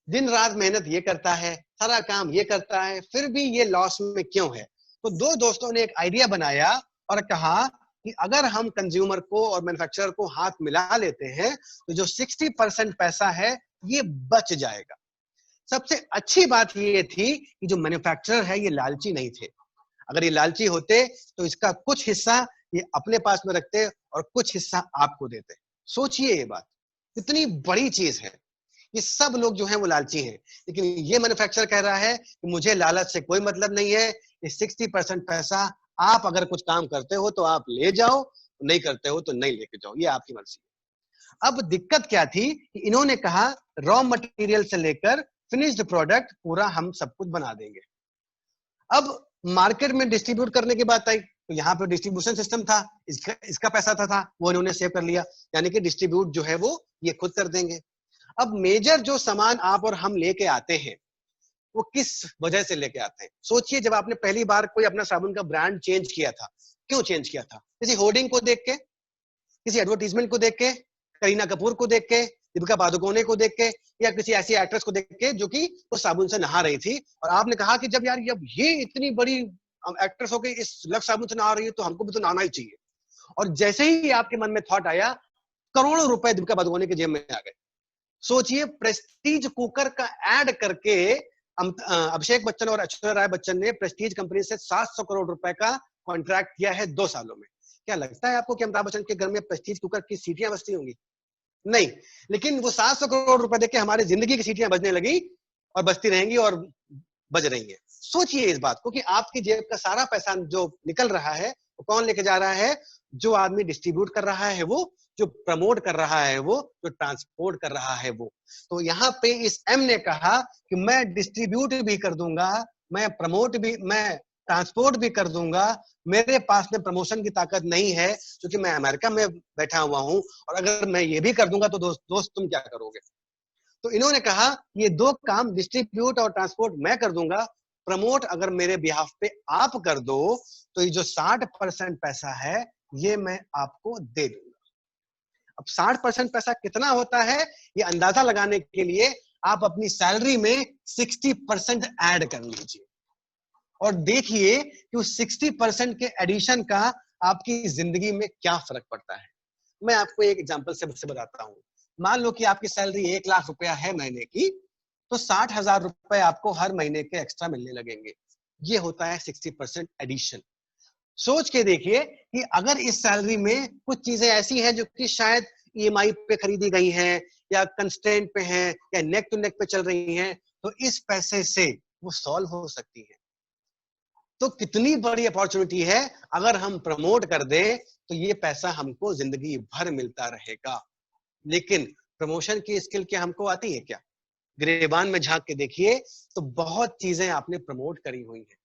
दिन रात मेहनत ये करता है, सारा काम ये करता है, फिर भी ये लॉस में क्यों है। तो दो दोस्तों ने एक आइडिया बनाया और कहा कि अगर हम कंज्यूमर को और मैन्युफैक्चरर को हाथ मिला लेते हैं तो जो 60% पैसा है ये बच जाएगा। सबसे अच्छी बात ये थी कि जो मैन्युफैक्चरर है ये लालची नहीं थे। अगर ये लालची होते तो इसका कुछ हिस्सा ये अपने पास में रखते और कुछ हिस्सा आपको देते। सोचिए ये बात कितनी बड़ी चीज है। ये सब लोग जो हैं वो लालची हैं, लेकिन ये मैन्युफैक्चरर कह रहा है कि मुझे लालच से कोई मतलब नहीं है, ये 60% पैसा आप अगर कुछ काम करते हो तो आप ले जाओ, नहीं करते हो तो नहीं लेके जाओ, ये आपकी मर्जी है। अब दिक्कत क्या थी कि इन्होंने कहा रॉ मटेरियल से लेकर फिनिश्ड प्रोडक्ट पूरा हम सब कुछ बना देंगे। अब मार्केट में डिस्ट्रीब्यूट करने की बात आई तो यहाँ पे डिस्ट्रीब्यूशन सिस्टम था, इसका पैसा था वो इन्होंने सेव कर लिया, यानी कि डिस्ट्रीब्यूट जो है वो ये खुद कर देंगे। अब मेजर जो सामान आप और हम लेके आते हैं वो किस वजह से लेके आते हैं? सोचिए, जब आपने पहली बार कोई अपना साबुन का ब्रांड चेंज किया था, क्यों चेंज किया था? किसी होर्डिंग को देख के, किसी एडवर्टीजमेंट को देख के, करीना कपूर को देख के, दीपिका पादुकोणे को देख के, या किसी ऐसी एक्ट्रेस को देख के जो कि वो साबुन से नहा रही थी और आपने कहा कि जब यार जब ये इतनी बड़ी एक्ट्रेस हो गई इस लक्स साबुन से नहा रही है तो हमको भी तो नहाना ही चाहिए। और जैसे ही आपके मन में थॉट आया, करोड़ों रुपए दीपिका पादुकोणे के जेब में आ गए। सोचिए, प्रेस्टीज कुकर का ऐड करके अभिषेक बच्चन और ऐश्वर्या राय बच्चन ने प्रेस्टीज कंपनी से 700 करोड़ रुपए का कॉन्ट्रैक्ट किया है 2 सालों में। क्या लगता है आपको कि अमिताभ बच्चन के घर में प्रेस्टीज कुकर की सीटियां बजती होंगी? नहीं, लेकिन वो 700 करोड़ रुपए देके हमारी जिंदगी की सीटियां बजने लगी और बजती रहेंगी और बज रही है। सोचिए इस बात को कि आपकी जेब का सारा पैसा जो निकल रहा है वो कौन लेके जा रहा है? जो आदमी डिस्ट्रीब्यूट कर रहा है वो, जो प्रमोट कर रहा है वो, जो ट्रांसपोर्ट कर रहा है वो। तो यहाँ पे इस एम ने कहा कि मैं डिस्ट्रीब्यूट भी कर दूंगा, मैं प्रमोट भी, मैं ट्रांसपोर्ट भी कर दूंगा। मेरे पास में प्रमोशन की ताकत नहीं है क्योंकि मैं अमेरिका में बैठा हुआ हूं, और अगर मैं ये भी कर दूंगा तो दोस्त तुम क्या करोगे? तो इन्होंने कहा ये दो काम डिस्ट्रीब्यूट और ट्रांसपोर्ट मैं कर दूंगा, प्रमोट अगर मेरे बिहाफ पे आप कर दो तो ये जो 60% पैसा है ये मैं आपको दे दूंगा। अब 60% पैसा कितना होता है ये अंदाजा लगाने के लिए आप अपनी सैलरी में 60% ऐड कर लीजिए और देखिए कि उस 60% के एडिशन का आपकी जिंदगी में क्या फर्क पड़ता है। मैं आपको एक एग्जांपल से बताता हूं। मान लो कि आपकी सैलरी 1 लाख रुपया है महीने की, तो 60,000 रुपए आपको हर महीने के एक्स्ट्रा मिलने लगेंगे। ये होता है 60% एडिशन। सोच के देखिए कि अगर इस सैलरी में कुछ चीजें ऐसी हैं जो कि शायद ईएमआई पे खरीदी गई हैं या कंस्ट्रेंट पे हैं या नेक टू नेक पे चल रही हैं, तो इस पैसे से वो सॉल्व हो सकती है। तो कितनी बड़ी अपॉर्चुनिटी है, अगर हम प्रमोट कर दें तो ये पैसा हमको जिंदगी भर मिलता रहेगा। लेकिन प्रमोशन की स्किल क्या हमको आती है क्या? गिरेबान में झांक के देखिए तो बहुत चीजें आपने प्रमोट करी हुई हैं।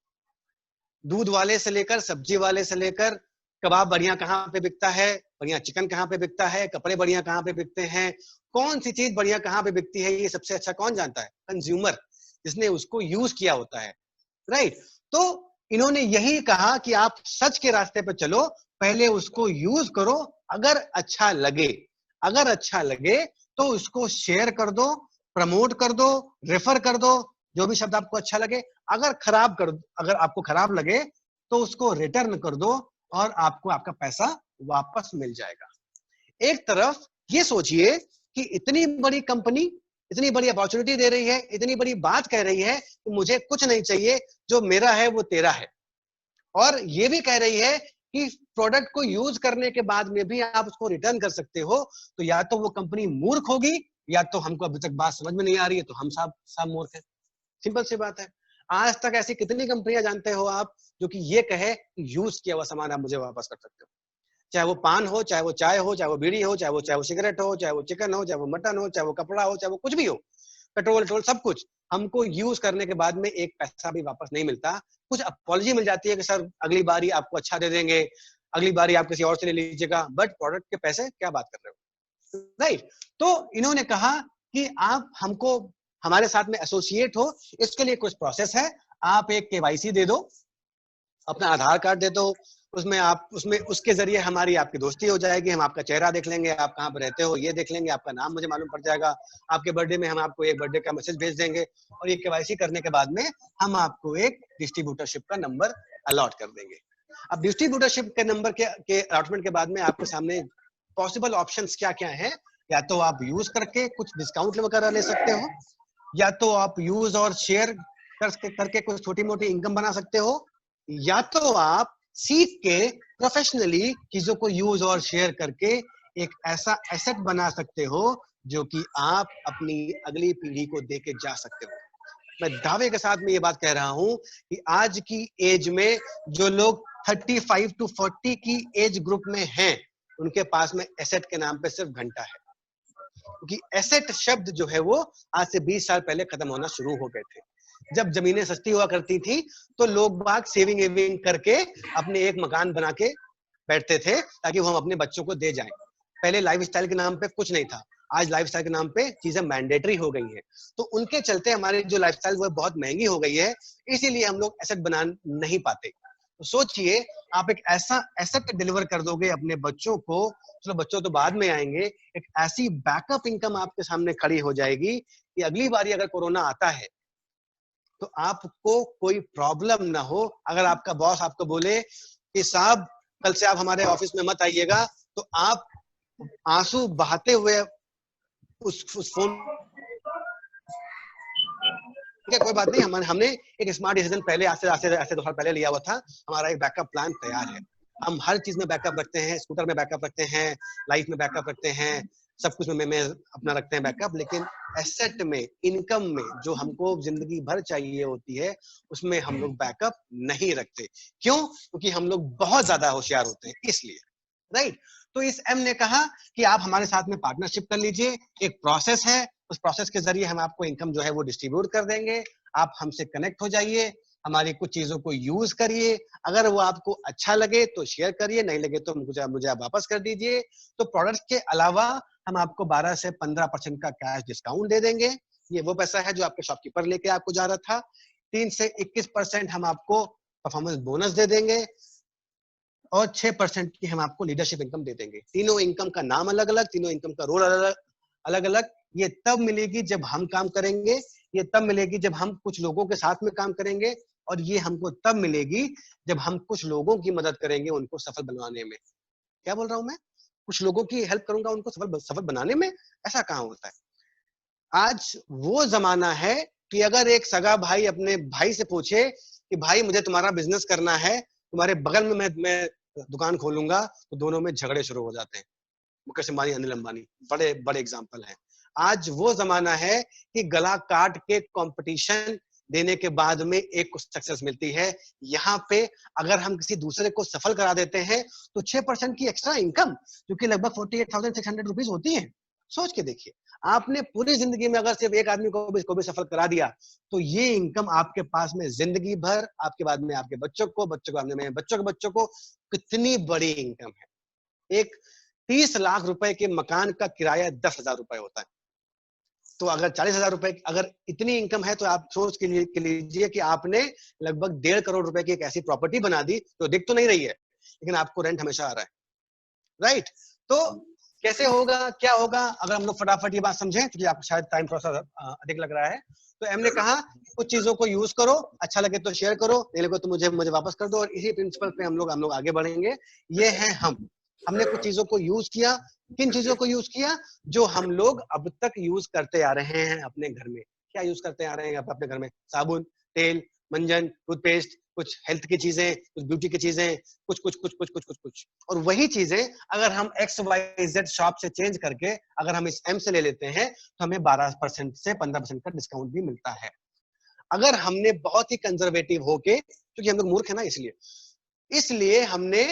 दूध वाले से लेकर, सब्जी वाले से लेकर, कबाब बढ़िया कहाँ पे बिकता है, बढ़िया चिकन कहाँ पे बिकता है, कपड़े बढ़िया कहाँ पे बिकते हैं, कौन सी चीज बढ़िया कहाँ पे बिकती है, ये सबसे अच्छा कौन जानता है? कंज्यूमर, जिसने उसको यूज किया होता है, राइट? तो इन्होंने यही कहा कि आप सच के रास्ते पे चलो, पहले उसको यूज करो, अगर अच्छा लगे तो उसको शेयर कर दो, प्रमोट कर दो, रेफर कर दो, जो भी शब्द आपको अच्छा लगे। अगर आपको खराब लगे तो उसको रिटर्न कर दो और आपको आपका पैसा वापस मिल जाएगा। एक तरफ ये सोचिए कि इतनी बड़ी कंपनी इतनी बड़ी अपॉर्चुनिटी दे रही है, इतनी बड़ी बात कह रही है कि मुझे कुछ नहीं चाहिए, जो मेरा है वो तेरा है, और ये भी कह रही है कि प्रोडक्ट को यूज करने के बाद में भी आप उसको रिटर्न कर सकते हो। तो या तो वो कंपनी मूर्ख होगी, या तो हमको अभी तक बात समझ में नहीं आ रही है, तो हम सब मूर्ख हैं। सिंपल सी बात है। आज तक ऐसी कितनी कंपनियां जानते हो आप जो कि ये कहे कि यूज किया हुआ सामान आप मुझे वापस कर सकते हो? चाहे वो पान हो, चाहे वो चाय हो, चाहे वो बीड़ी हो, चाहे वो सिगरेट हो, चाहे वो चिकन हो, चाहे वो मटन हो, चाहे वो कपड़ा हो, चाहे वो कुछ भी हो, पेट्रोल सब कुछ हमको यूज करने के बाद में एक पैसा भी वापस नहीं मिलता। कुछ अपॉलजी मिल जाती है कि सर अगली बारी आपको अच्छा दे देंगे, अगली बारी आप किसी और से ले लीजिएगा, बट प्रोडक्ट के पैसे क्या बात कर रहे हो, राइट? तो इन्होंने कहा कि आप हमको हमारे साथ में एसोसिएट हो, इसके लिए कुछ प्रोसेस है। आप एक केवाईसी दे दो, अपना आधार कार्ड दे दो, उसमें उसके जरिए हमारी आपकी दोस्ती हो जाएगी, हम आपका चेहरा देख लेंगे, आप कहाँ पर रहते हो ये देख लेंगे, आपका नाम मुझे मालूम पड़ जाएगा, आपके बर्थडे में हम आपको एक बर्थडे का मैसेज भेज देंगे, और ये केवाईसी करने के बाद में हम आपको एक डिस्ट्रीब्यूटरशिप का नंबर अलॉट कर देंगे। अब डिस्ट्रीब्यूटरशिप के नंबर के अलॉटमेंट के बाद में आपके सामने पॉसिबल ऑप्शंस क्या क्या है। या तो आप यूज करके कुछ डिस्काउंट वगैरह ले सकते हो, या तो आप यूज और शेयर करके कुछ छोटी मोटी इनकम बना सकते हो, या तो आप सीख के प्रोफेशनली चीजों को यूज और शेयर करके एक ऐसा एसेट बना सकते हो जो कि आप अपनी अगली पीढ़ी को देके जा सकते हो। मैं दावे के साथ में ये बात कह रहा हूं कि आज की एज में जो लोग 35 टू 40 की एज ग्रुप में हैं, उनके पास में एसेट के नाम पे सिर्फ घंटा है। क्योंकि एसेट शब्द जो है वो आज से 20 साल पहले खत्म होना शुरू हो गए थे। जब जमीनें सस्ती हुआ करती थी तो लोग बाग सेविंग एविंग करके अपने एक मकान बना के बैठते थे ताकि वो हम अपने बच्चों को दे जाएं। पहले लाइफस्टाइल के नाम पे कुछ नहीं था, आज लाइफस्टाइल के नाम पे चीजें मैंडेटरी हो गई हैं। तो उनके चलते हमारी जो लाइफस्टाइल वो बहुत महंगी हो गई है, इसीलिए हम लोग एसेट बना नहीं पाते। तो सोचिए, आप एक ऐसा एसेट डिलीवर कर दोगे अपने बच्चों को, चलो बच्चों तो बाद में आएंगे, एक ऐसी बैकअप इनकम आपके सामने खड़ी हो जाएगी कि अगली बारी अगर कोरोना आता है तो आपको कोई प्रॉब्लम ना हो। अगर आपका बॉस आपको बोले कि साहब कल से आप हमारे ऑफिस में मत आइएगा, तो आप आंसू बहाते हुए उस फोन के कोई बात नहीं, हमने एक स्मार्ट डिसीजन पहले ऐसे 2 साल पहले लिया हुआ था। हमारा एक बैकअप प्लान तैयार है। हम हर चीज में बैकअप रखते हैं, स्कूटर में बैकअप रखते हैं, लाइफ में बैकअप रखते हैं, सब कुछ में अपना रखते हैं बैकअप। लेकिन एसेट में, इनकम में जो हमको जिंदगी भर चाहिए होती है, उसमें हम लोग बैकअप नहीं रखते। क्यों? क्योंकि हम लोग बहुत ज्यादा होशियार होते हैं, इसलिए। राइट? तो इस एम ने कहा कि आप हमारे साथ में पार्टनरशिप कर लीजिए, एक प्रोसेस है, उस प्रोसेस के जरिए हम आपको इनकम जो है वो डिस्ट्रीब्यूट कर देंगे। आप हमसे कनेक्ट हो जाइए, हमारी कुछ चीजों को यूज करिए, अगर वो आपको अच्छा लगे तो शेयर करिए, नहीं लगे तो मुझे आप वापस कर दीजिए। तो प्रोडक्ट के अलावा हम आपको 12 से 15% का कैश डिस्काउंट दे देंगे। ये वो पैसा है जो आपके शॉपकीपर लेके आपको जा रहा था। 3 से 21% हम आपको परफॉर्मेंस बोनस दे देंगे और 6% की हम आपको लीडरशिप इनकम दे देंगे। तीनों इनकम का नाम अलग अलग, तीनों इनकम का रोल अलग अलग। ये तब मिलेगी जब हम काम करेंगे, ये तब मिलेगी जब हम कुछ लोगों के साथ में काम करेंगे, और ये हमको तब मिलेगी जब हम कुछ लोगों की मदद करेंगे उनको सफल बनवाने में। क्या बोल रहा हूं मैं? कुछ लोगों की हेल्प करूंगा उनको सफल बनाने में। ऐसा कहां होता है? आज वो जमाना है कि अगर एक सगा भाई अपने भाई से पूछे कि भाई मुझे तुम्हारा बिजनेस करना है, तुम्हारे बगल में मैं दुकान खोलूंगा, तो दोनों में झगड़े शुरू हो जाते हैं। मुकेश अंबानी, अनिल अंबानी बड़े बड़े एग्जाम्पल हैं। आज वो जमाना है कि गला काट के कंपटीशन देने के बाद में एक को सक्सेस मिलती है। यहाँ पे अगर हम किसी दूसरे को सफल करा देते हैं तो 6% की एक्स्ट्रा इनकम, जो कि लगभग 48,600 रुपीज होती है। सोच के देखिए, आपने पूरी जिंदगी में अगर सिर्फ एक आदमी को भी सफल करा दिया, तो ये इनकम आपके पास में जिंदगी भर, आपके बाद में आपके बच्चों को, बच्चों को, में बच्चों के बच्चों को, कितनी बड़ी इनकम है। एक 30 लाख रुपए के मकान का किराया 10,000 रुपए होता है। तो अगर 40,000 रुपए, अगर इतनी इनकम है, तो आप सोच के लीजिए कि आपने लगभग 1.5 करोड़ रुपए की एक ऐसी प्रॉपर्टी बना दी, तो दिख तो नहीं रही है, लेकिन आपको रेंट हमेशा आ रहा है। राइट? तो कैसे होगा, क्या होगा, अगर हम लोग फटाफट ये बात समझें, क्योंकि आपको शायद टाइम थोड़ा सा अधिक लग रहा है। तो एम ने कहा कुछ चीजों को यूज करो, अच्छा लगे तो शेयर करो, नहीं लगे तो मुझे वापस कर दो, और इसी प्रिंसिपल पे हम लोग आगे बढ़ेंगे। ये है हमने कुछ चीजों को यूज किया। किन चीजों को यूज किया? जो हम लोग अब तक यूज करते आ रहे हैं अपने घर में। क्या यूज करते आ रहे हैं अपने घर में? साबुन, तेल, मंजन, टूथपेस्ट, कुछ हेल्थ की चीजें, कुछ ब्यूटी की चीजें, कुछ। और वही चीजें अगर हम XYZ शॉप से चेंज करके अगर हम इस M से ले लेते हैं, तो हमें 12% से 15% का डिस्काउंट भी मिलता है। अगर हमने बहुत ही कंजर्वेटिव होके, क्योंकि हम लोग मूर्ख है ना, इसलिए हमने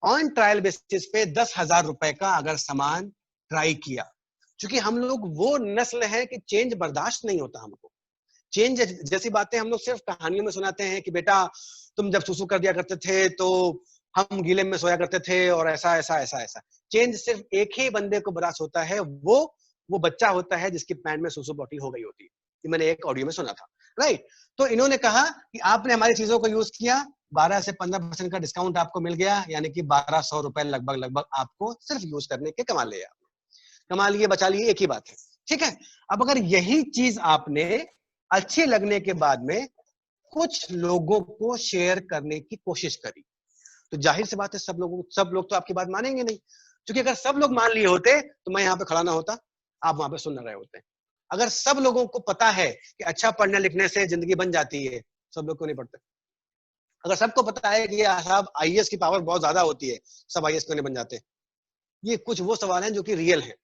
ऑन ट्रायल बेसिस पे 10,000 रुपए का अगर सामान ट्राई किया। क्योंकि हम लोग वो नस्ल है कि चेंज बर्दाश्त नहीं होता हमको। चेंज जैसी बातें हम लोग सिर्फ कहानियों में सुनाते हैं कि बेटा तुम जब सुसु कर दिया करते थे तो हम गीले में सोया करते थे, और ऐसा। चेंज सिर्फ एक ही बंदे को बर्दाश्त होता है, वो बच्चा होता है जिसकी पैंट में सुसु पॉटी हो गई होती है। ये मैंने एक ऑडियो में सुना था। राइट? तो इन्होंने कहा कि आपने हमारी चीजों को यूज किया, 12 से 15% का डिस्काउंट आपको मिल गया, यानी कि 1200 रुपए लगभग आपको सिर्फ यूज करने के कमा लिए, कमा लिए, बचा लिए, एक ही बात है। ठीक है? अब अगर यही चीज आपने अच्छी लगने के बाद में कुछ लोगों को शेयर करने की कोशिश करी। तो जाहिर सी बात है सब लोग तो आपकी बात मानेंगे नहीं, क्योंकि अगर सब लोग मान लिए होते तो मैं यहाँ पे खड़ा ना होता, आप वहां पे सुन रहे होते। अगर सब लोगों को पता है कि अच्छा पढ़ने लिखने से जिंदगी बन जाती है, सब लोग क्यों नहीं पढ़ते? अगर सबको पता है कि साहब आईएएस की पावर बहुत ज्यादा होती है, सब आईएएस क्यों नहीं बन जाते? ये कुछ वो सवाल हैं जो कि रियल है।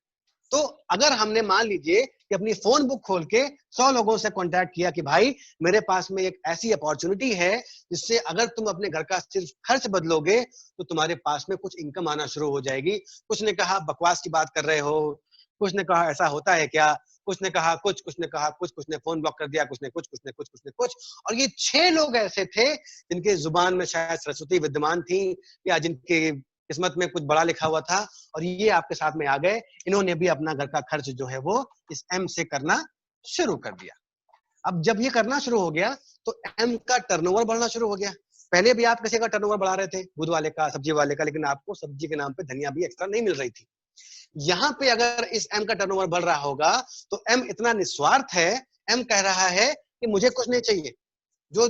तो अगर हमने मान लीजिए कि अपनी फोन बुक खोल के 100 लोगों से कांटेक्ट किया कि भाई मेरे पास में एक ऐसी अपॉर्चुनिटी है जिससे अगर तुम अपने घर का सिर्फ खर्च बदलोगे तो तुम्हारे पास में कुछ इनकम आना शुरू हो जाएगी। कुछ ने कहा बकवास की बात कर रहे हो, कुछ ने कहा ऐसा होता है क्या, कुछ ने कहा कुछ ने कहा कुछ ने फोन ब्लॉक कर दिया, कुछ ने कुछ। और ये 6 लोग ऐसे थे जिनके जुबान में शायद सरस्वती विद्यमान थी, या जिनके किस्मत में कुछ बड़ा लिखा हुआ था, और ये आपके साथ में आ गए। इन्होंने भी अपना घर का खर्च जो है वो इस एम से करना शुरू कर दिया। अब जब ये करना शुरू हो गया तो एम का टर्नओवर बढ़ना शुरू हो गया। पहले भी आप किसी का टर्नओवर बढ़ा रहे थे, दूध वाले का, सब्जी वाले का, लेकिन आपको सब्जी के नाम पे धनिया भी एक्स्ट्रा नहीं मिल रही थी। यहाँ पे अगर इस एम का टर्नओवर बढ़ रहा होगा तो एम इतना निस्वार्थ है, एम कह रहा है कि मुझे कुछ नहीं चाहिए, जो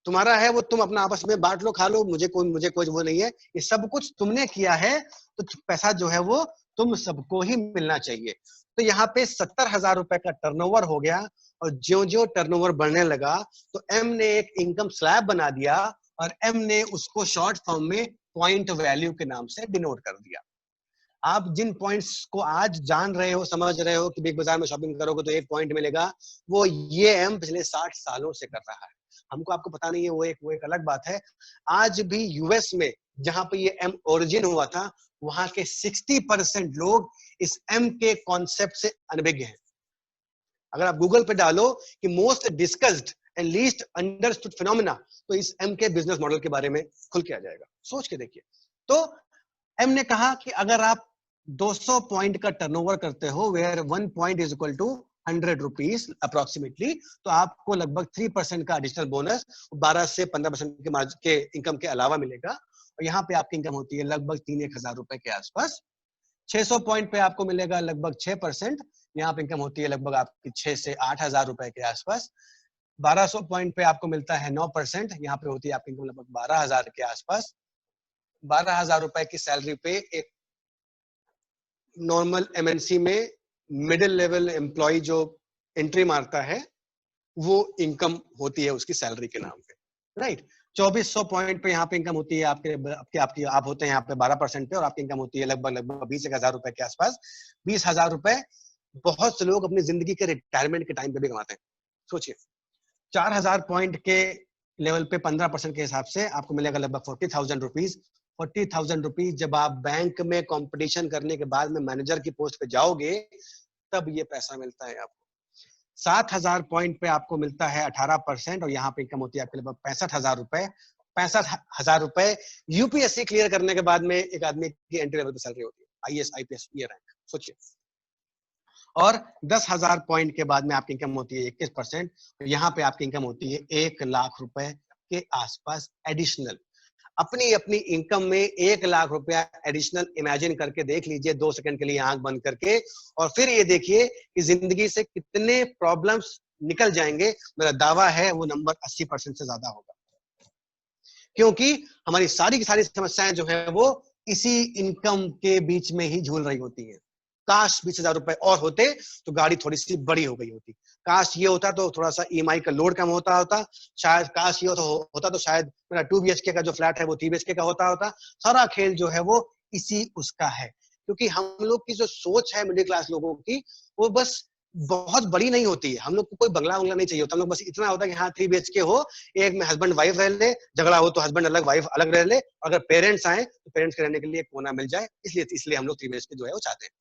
तुम्हारा है वो तुम अपना आपस में बांट लो, खा लो, मुझे कोई वो नहीं है, ये सब कुछ तुमने किया है तो पैसा जो है वो तुम सबको ही मिलना चाहिए। तो यहाँ पे 70,000 रुपए का टर्नओवर हो गया, और ज्यो ज्यो टर्नओवर बढ़ने लगा तो एम ने एक इनकम स्लैब बना दिया, और एम ने उसको शॉर्ट फॉर्म में पॉइंट वैल्यू के नाम से डिनोट कर दिया। आप जिन पॉइंट्स को आज जान रहे हो, समझ रहे हो कि बिग बाजार में शॉपिंग करोगे तो 1 पॉइंट मिलेगा, वो ये एम पिछले 60 सालों से कर रहा है। हमको आपको पता नहीं है, वो एक अलग बात है। आज भी यूएस में जहां पे ये एम ओरिजिन हुआ था, वहां के 60% लोग इस एम के कॉन्सेप्ट से अनभिज्ञ हैं। अगर आप गूगल पे डालो कि most discussed and least understood phenomena, तो इस एम के बिजनेस मॉडल के बारे में खुल के आ जाएगा, सोच के देखिए। तो एम ने कहा कि अगर आप 200 पॉइंट का टर्नओवर करते हो, where 1 point is equal to 100 rupees approximately, तो आपको लगभग 3% का एडिशनल बोनस 12 से 15% के इनकम के अलावा मिलेगा। और यहाँ पे आपकी इनकम होती है लगभग 3-1 हजार रुपए के आसपास। 600 पॉइंट पे आपको मिलेगा लगभग 6%, यहाँ पे इनकम होती है लगभग आपकी 6 से 8 हजार रुपए के आसपास। 1200 पॉइंट पे आपको मिलता है 9%, यहाँ पे होती है आपकी इनकम लगभग 12 हजार के आसपास। 12 हजार रुपए की सैलरी पे एक नॉर्मल एमएनसी में मिडिल लेवल एम्प्लॉय जो एंट्री मारता है, वो इनकम होती है उसकी सैलरी के नाम पे, राइट। 2400 पॉइंट पे यहाँ पे इनकम होती है आपके आप होते हैं यहाँ पे 12% पे, और आपकी इनकम होती है लगभग 20,000 रुपए के आसपास। 20,000 रुपए बहुत से लोग अपनी जिंदगी के रिटायरमेंट के टाइम पे भी कमाते हैं। सोचिए 4,000 पॉइंट के लेवल पे 15% के हिसाब से आपको मिलेगा लगभग 40,000 रुपीज। 40,000 रुपीज जब आप बैंक में कंपटीशन करने के बाद में मैनेजर की पोस्ट पे जाओगे, तब ये पैसा मिलता है आपको। 7,000 पॉइंट पे आपको मिलता है 18%, और यहाँ पे इनकम होती है आपके लगभग 65,000 रुपए। 65,000 रुपए यूपीएससी क्लियर करने के बाद में एक आदमी की एंट्री लेवल पे सैलरी होती है, आईएएस आईपीएस ये रैंक, सोचिए। और 10,000 पॉइंट के बाद में आपकी इनकम होती है 21%, यहाँ पे आपकी इनकम होती है 1 लाख रुपए के आसपास एडिशनल। अपनी अपनी इनकम में 1 लाख रुपया एडिशनल इमेजिन करके देख लीजिए 2 सेकंड के लिए आंख बंद करके, और फिर ये देखिए कि जिंदगी से कितने प्रॉब्लम्स निकल जाएंगे। मेरा दावा है वो नंबर 80% से ज्यादा होगा, क्योंकि हमारी सारी की सारी समस्याएं जो है वो इसी इनकम के बीच में ही झूल रही होती हैं। काश 20,000 रुपए और होते तो गाड़ी थोड़ी सी बड़ी हो गई होती, काश ये होता तो थोड़ा सा ईएमआई का लोड कम होता, शायद काश ये होता तो शायद मेरा 2 BHK का जो फ्लैट है वो 3 BHK का होता। सारा खेल जो है वो इसी उसका है, क्योंकि हम लोग की जो सोच है मिडिल क्लास लोगों की, वो बस बहुत बड़ी नहीं होती है। हम लोग को कोई बंगला नहीं चाहिए होता, हम लोग बस इतना होता है कि हाँ 3 BHK हो, एक में हस्बैंड वाइफ रह ले, झगड़ा हो तो हस्बैंड अलग वाइफ अलग रह ले, अगर पेरेंट्स आए तो पेरेंट्स के रहने के लिए कोना मिल जाए, इसलिए हम लोग 3 BHK जो है वो चाहते हैं।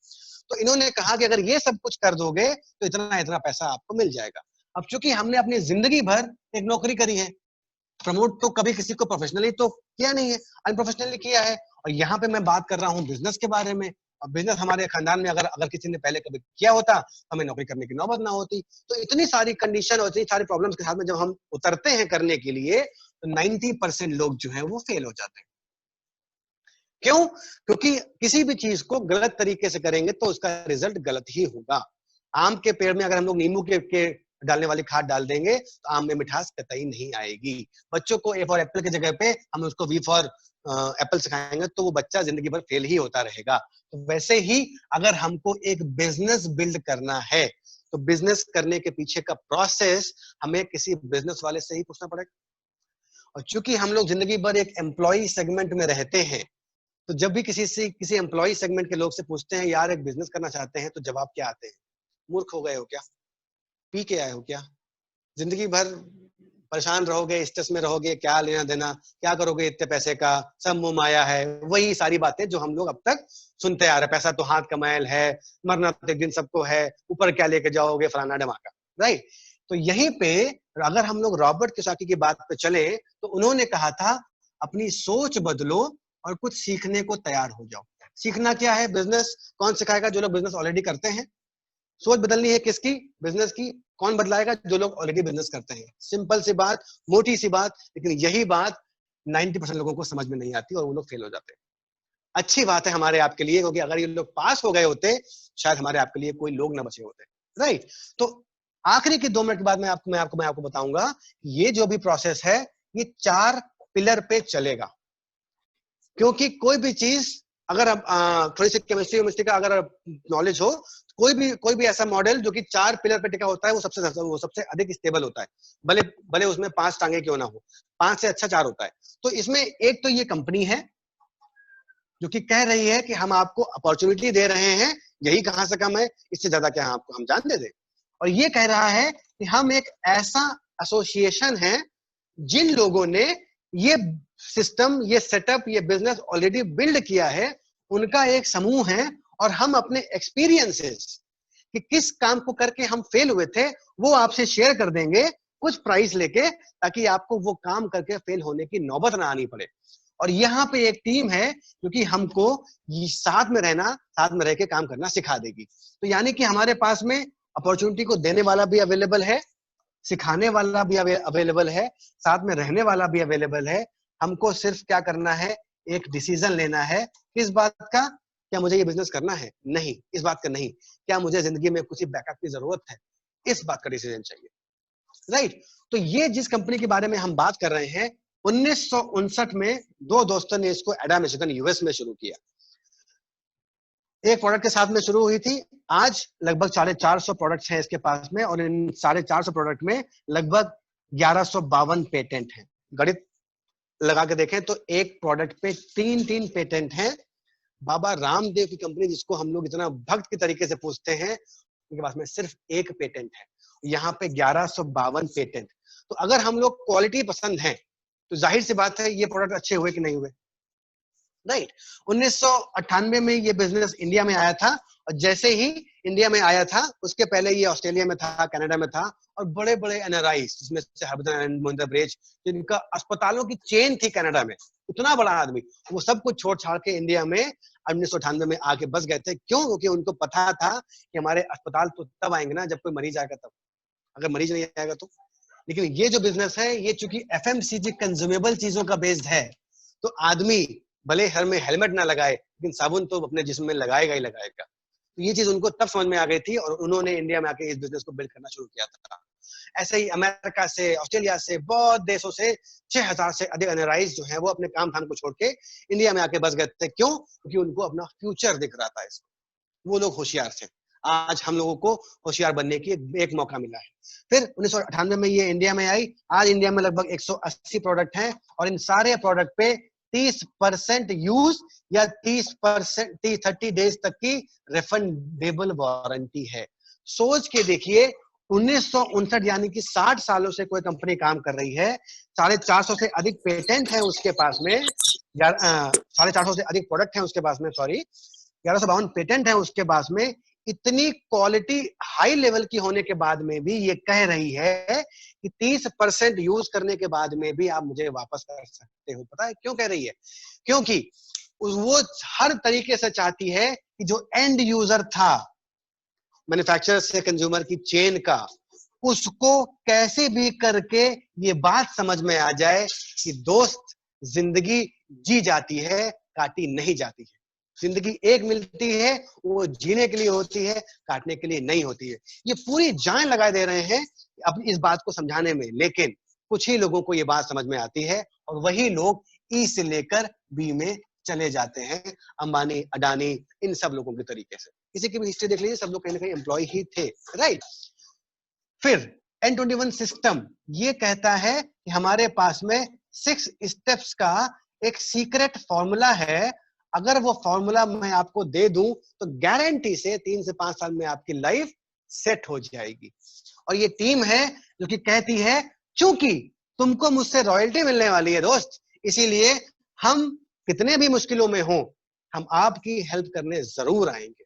तो इन्होंने कहा कि अगर ये सब कुछ कर दोगे तो इतना इतना पैसा आपको मिल जाएगा। अब चूंकि हमने अपनी जिंदगी भर एक नौकरी करी है, प्रमोट तो कभी किसी को प्रोफेशनली तो किया नहीं है, अनप्रोफेशनली किया है। और यहाँ पे मैं बात कर रहा हूँ बिजनेस के बारे में, और बिजनेस हमारे खानदान में अगर अगर किसी ने पहले कभी किया होता तो हमें नौकरी करने की नौबत ना होती। तो इतनी सारी कंडीशन और इतनी सारी प्रॉब्लम्स के साथ में जब हम उतरते हैं करने के लिए, तो 90% लोग जो है वो फेल हो जाते हैं। क्यों? क्योंकि किसी भी चीज को गलत तरीके से करेंगे तो उसका रिजल्ट गलत ही होगा। आम के पेड़ में अगर हम लोग नींबू के डालने वाली खाद डाल देंगे तो आम में मिठास कतई नहीं आएगी। बच्चों को ए फॉर एप्पल की जगह पे हम उसको वी फॉर एप्पल सिखाएंगे तो वो बच्चा जिंदगी भर फेल ही होता रहेगा। तो वैसे ही अगर हमको एक बिजनेस बिल्ड करना है तो बिजनेस करने के पीछे का प्रोसेस हमें किसी बिजनेस वाले से ही पूछना पड़ेगा। और चूंकि हम लोग जिंदगी भर एक एम्प्लॉय सेगमेंट में रहते हैं, तो जब भी किसी एम्प्लॉय सेगमेंट के लोग से पूछते हैं यार एक बिजनेस करना चाहते हैं, तो जवाब क्या आते हैं? मूर्ख हो गए हो क्या? पी के आए हो क्या? जिंदगी भर परेशान रहोगे, स्ट्रेस में रहोगे, क्या लेना देना, क्या करोगे इतने पैसे का, सब मुंह माया है। वही सारी बातें जो हम लोग अब तक सुनते आ रहे, पैसा तो हाथ का मैल है, मरना तो एक दिन सबको है, ऊपर क्या लेके जाओगे, फलाना ढमाका, राइट। तो यहीं पे अगर हम लोग रॉबर्ट कियोसाकी की बात पे चले तो उन्होंने कहा था अपनी सोच बदलो और कुछ सीखने को तैयार हो जाओ। सीखना क्या है? बिजनेस कौन सिखाएगा? जो लोग बिजनेस ऑलरेडी करते हैं। सोच बदलनी है किसकी? बिजनेस की। कौन बदलाएगा? जो लोग ऑलरेडी बिजनेस करते हैं। सिंपल सी बात, मोटी सी बात, लेकिन यही बात 90% लोगों को समझ में नहीं आती और वो लोग फेल हो जाते हैं। अच्छी बात है हमारे आपके लिए, क्योंकि अगर ये लोग पास हो गए होते शायद हमारे आपके लिए कोई लोग ना बचे होते, राइट। तो आखिरी के 2 मिनट के बाद मैं आपको बताऊंगा ये जो भी प्रोसेस है ये 4 पिलर पे चलेगा। क्योंकि कोई भी चीज अगर थोड़ी सी केमिस्ट्री का अगर नॉलेज हो, कोई भी ऐसा मॉडल जो कि 4 पिलर पे टिका होता है वो सबसे अधिक स्टेबल होता है। भले भले उसमें 5 टांगे क्यों ना हो, 5 से अच्छा 4 होता है। तो इसमें एक तो ये कंपनी है जो कि कह रही है कि हम आपको अपॉर्चुनिटी दे रहे हैं, यही कहां से कम है, इससे ज्यादा क्या आपको हम जान दे दें। और ये कह रहा है कि हम एक ऐसा एसोसिएशन है जिन लोगों ने ये सिस्टम, ये सेटअप, ये बिजनेस ऑलरेडी बिल्ड किया है, उनका एक समूह है। और हम अपने एक्सपीरियंसेस कि किस काम को करके हम फेल हुए थे वो आपसे शेयर कर देंगे कुछ प्राइस लेके, ताकि आपको वो काम करके फेल होने की नौबत ना आनी पड़े। और यहाँ पे एक टीम है जो कि हमको साथ में रहना, साथ में रह के काम करना सिखा देगी। तो यानी कि हमारे पास में अपॉर्चुनिटी को देने वाला भी अवेलेबल है, सिखाने वाला भी अवेलेबल है, साथ में रहने वाला भी अवेलेबल है। हमको सिर्फ क्या करना है? एक डिसीजन लेना है। किस बात का? क्या मुझे ये बिजनेस करना है? नहीं, इस बात का नहीं। क्या मुझे जिंदगी में कुछ बैकअप की जरूरत है? इस बात का डिसीजन चाहिए, राइट। तो ये जिस कंपनी के बारे में हम बात कर रहे हैं, 1959 में 2 दोस्तों ने इसको एडा मिशिगन यूएस में शुरू किया। एक प्रोडक्ट के साथ में शुरू हुई थी। आज लगभग 450 प्रोडक्ट्स हैं इसके पास में, और इन 450 प्रोडक्ट में लगभग 1152 पेटेंट हैं। गणित लगा के देखें तो एक प्रोडक्ट पे 3 पेटेंट हैं। बाबा रामदेव की कंपनी, जिसको हम लोग इतना भक्त के तरीके से पूछते हैं, उनके पास में सिर्फ 1 पेटेंट है। यहाँ पे 1152 पेटेंट। तो अगर हम लोग क्वालिटी पसंद है तो जाहिर सी बात है ये प्रोडक्ट अच्छे हुए कि नहीं हुए, राइट। 1998 में ये बिजनेस इंडिया में आया था, और जैसे ही इंडिया में आया था उसके पहले ये ऑस्ट्रेलिया में था, कनाडा में था। और बड़े बड़े एनआरआईज, जिसमें से हरभजन मोहिंदर ब्रेज, जिनका अस्पतालों की चेन थी कनाडा में, इतना बड़ा आदमी, वो सब कुछ छोड़ छाड़ के इंडिया में 1998 में आके बस गए थे। क्यों? क्योंकि उनको पता था कि हमारे अस्पताल तो तब आएंगे ना जब कोई मरीज आएगा तब, अगर मरीज नहीं आएगा तो। लेकिन ये जो बिजनेस है ये चूंकि एफएमसीजी कंज्यूमेबल चीजों का बेस्ड है, तो आदमी भले हर में हेलमेट ना लगाए लेकिन साबुन तो अपने जिस्म में लगाएगा ही लगाएगा। तो ये चीज उनको तब समझ में आ गई थी और उन्होंने इंडिया में आके इस बिजनेस को बिल्ड करना शुरू किया था। ऐसे ही अमेरिका से, ऑस्ट्रेलिया से, बहुत देशों से 6000 से अधिक एनआरआईज जो है वो अपने काम धाम को छोड़ के इंडिया में आके बस गए थे। क्यों? क्योंकि उनको अपना फ्यूचर दिख रहा था इसको। वो लोग होशियार थे। आज हम लोगों को होशियार बनने की एक मौका मिला है। फिर 1998 में ये इंडिया में आई। आज इंडिया में लगभग 180 प्रोडक्ट हैं, और इन सारे प्रोडक्ट पे 30% यूज या 30 डेज तक की रिफंडेबल वारंटी है। सोच के देखिए, 1959 यानी कि 60 सालों से कोई कंपनी काम कर रही है, 450 से अधिक पेटेंट है उसके पास में, 450 से अधिक प्रोडक्ट है उसके पास में, सॉरी 1152 पेटेंट है उसके पास में। इतनी क्वालिटी हाई लेवल की होने के बाद में भी ये कह रही है कि 30% यूज करने के बाद में भी आप मुझे वापस कर सकते हो। पता है क्यों कह रही है? क्योंकि वो हर तरीके से चाहती है कि जो एंड यूजर था मैन्युफैक्चरर से कंज्यूमर की चेन का, उसको कैसे भी करके ये बात समझ में आ जाए कि दोस्त, जिंदगी जी जाती है, काटी नहीं जाती है। जिंदगी एक मिलती है, वो जीने के लिए होती है, काटने के लिए नहीं होती है। ये पूरी जान लगा दे रहे हैं अपनी इस बात को समझाने में, लेकिन कुछ ही लोगों को ये बात समझ में आती है और वही लोग ई से लेकर बी में चले जाते हैं, अंबानी, अडानी, इन सब लोगों के तरीके से। किसी की भी हिस्ट्री देख लीजिए, सब लोग कहीं ना कहीं एम्प्लॉय ही थे, राइट। फिर N21 सिस्टम ये कहता है कि हमारे पास में 6 स्टेप्स का एक सीक्रेट फॉर्मूला है। अगर वो फॉर्मूला मैं आपको दे दूं तो गारंटी से 3 से 5 साल में आपकी लाइफ सेट हो जाएगी। और ये टीम है जो कि कहती है चूंकि तुमको मुझसे रॉयल्टी मिलने वाली है दोस्त, इसीलिए हम कितने भी मुश्किलों में हो, हम आपकी हेल्प करने जरूर आएंगे।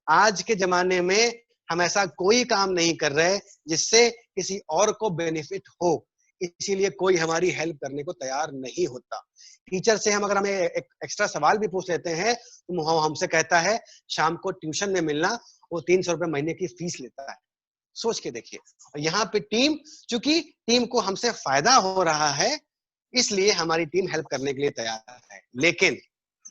आज के जमाने में हम ऐसा कोई काम नहीं कर रहे जिससे किसी और को बेनिफिट हो, इसीलिए कोई हमारी हेल्प करने को तैयार नहीं होता। टीचर से हम अगर हमें एक एक्स्ट्रा सवाल भी पूछ लेते हैं तो वो हमसे कहता है शाम को ट्यूशन में मिलना, वो 300 रुपए महीने की फीस लेता है। सोच के देखिए। और यहाँ पे टीम, चूंकि टीम को हमसे फायदा हो रहा है, इसलिए हमारी टीम हेल्प करने के लिए तैयार है। लेकिन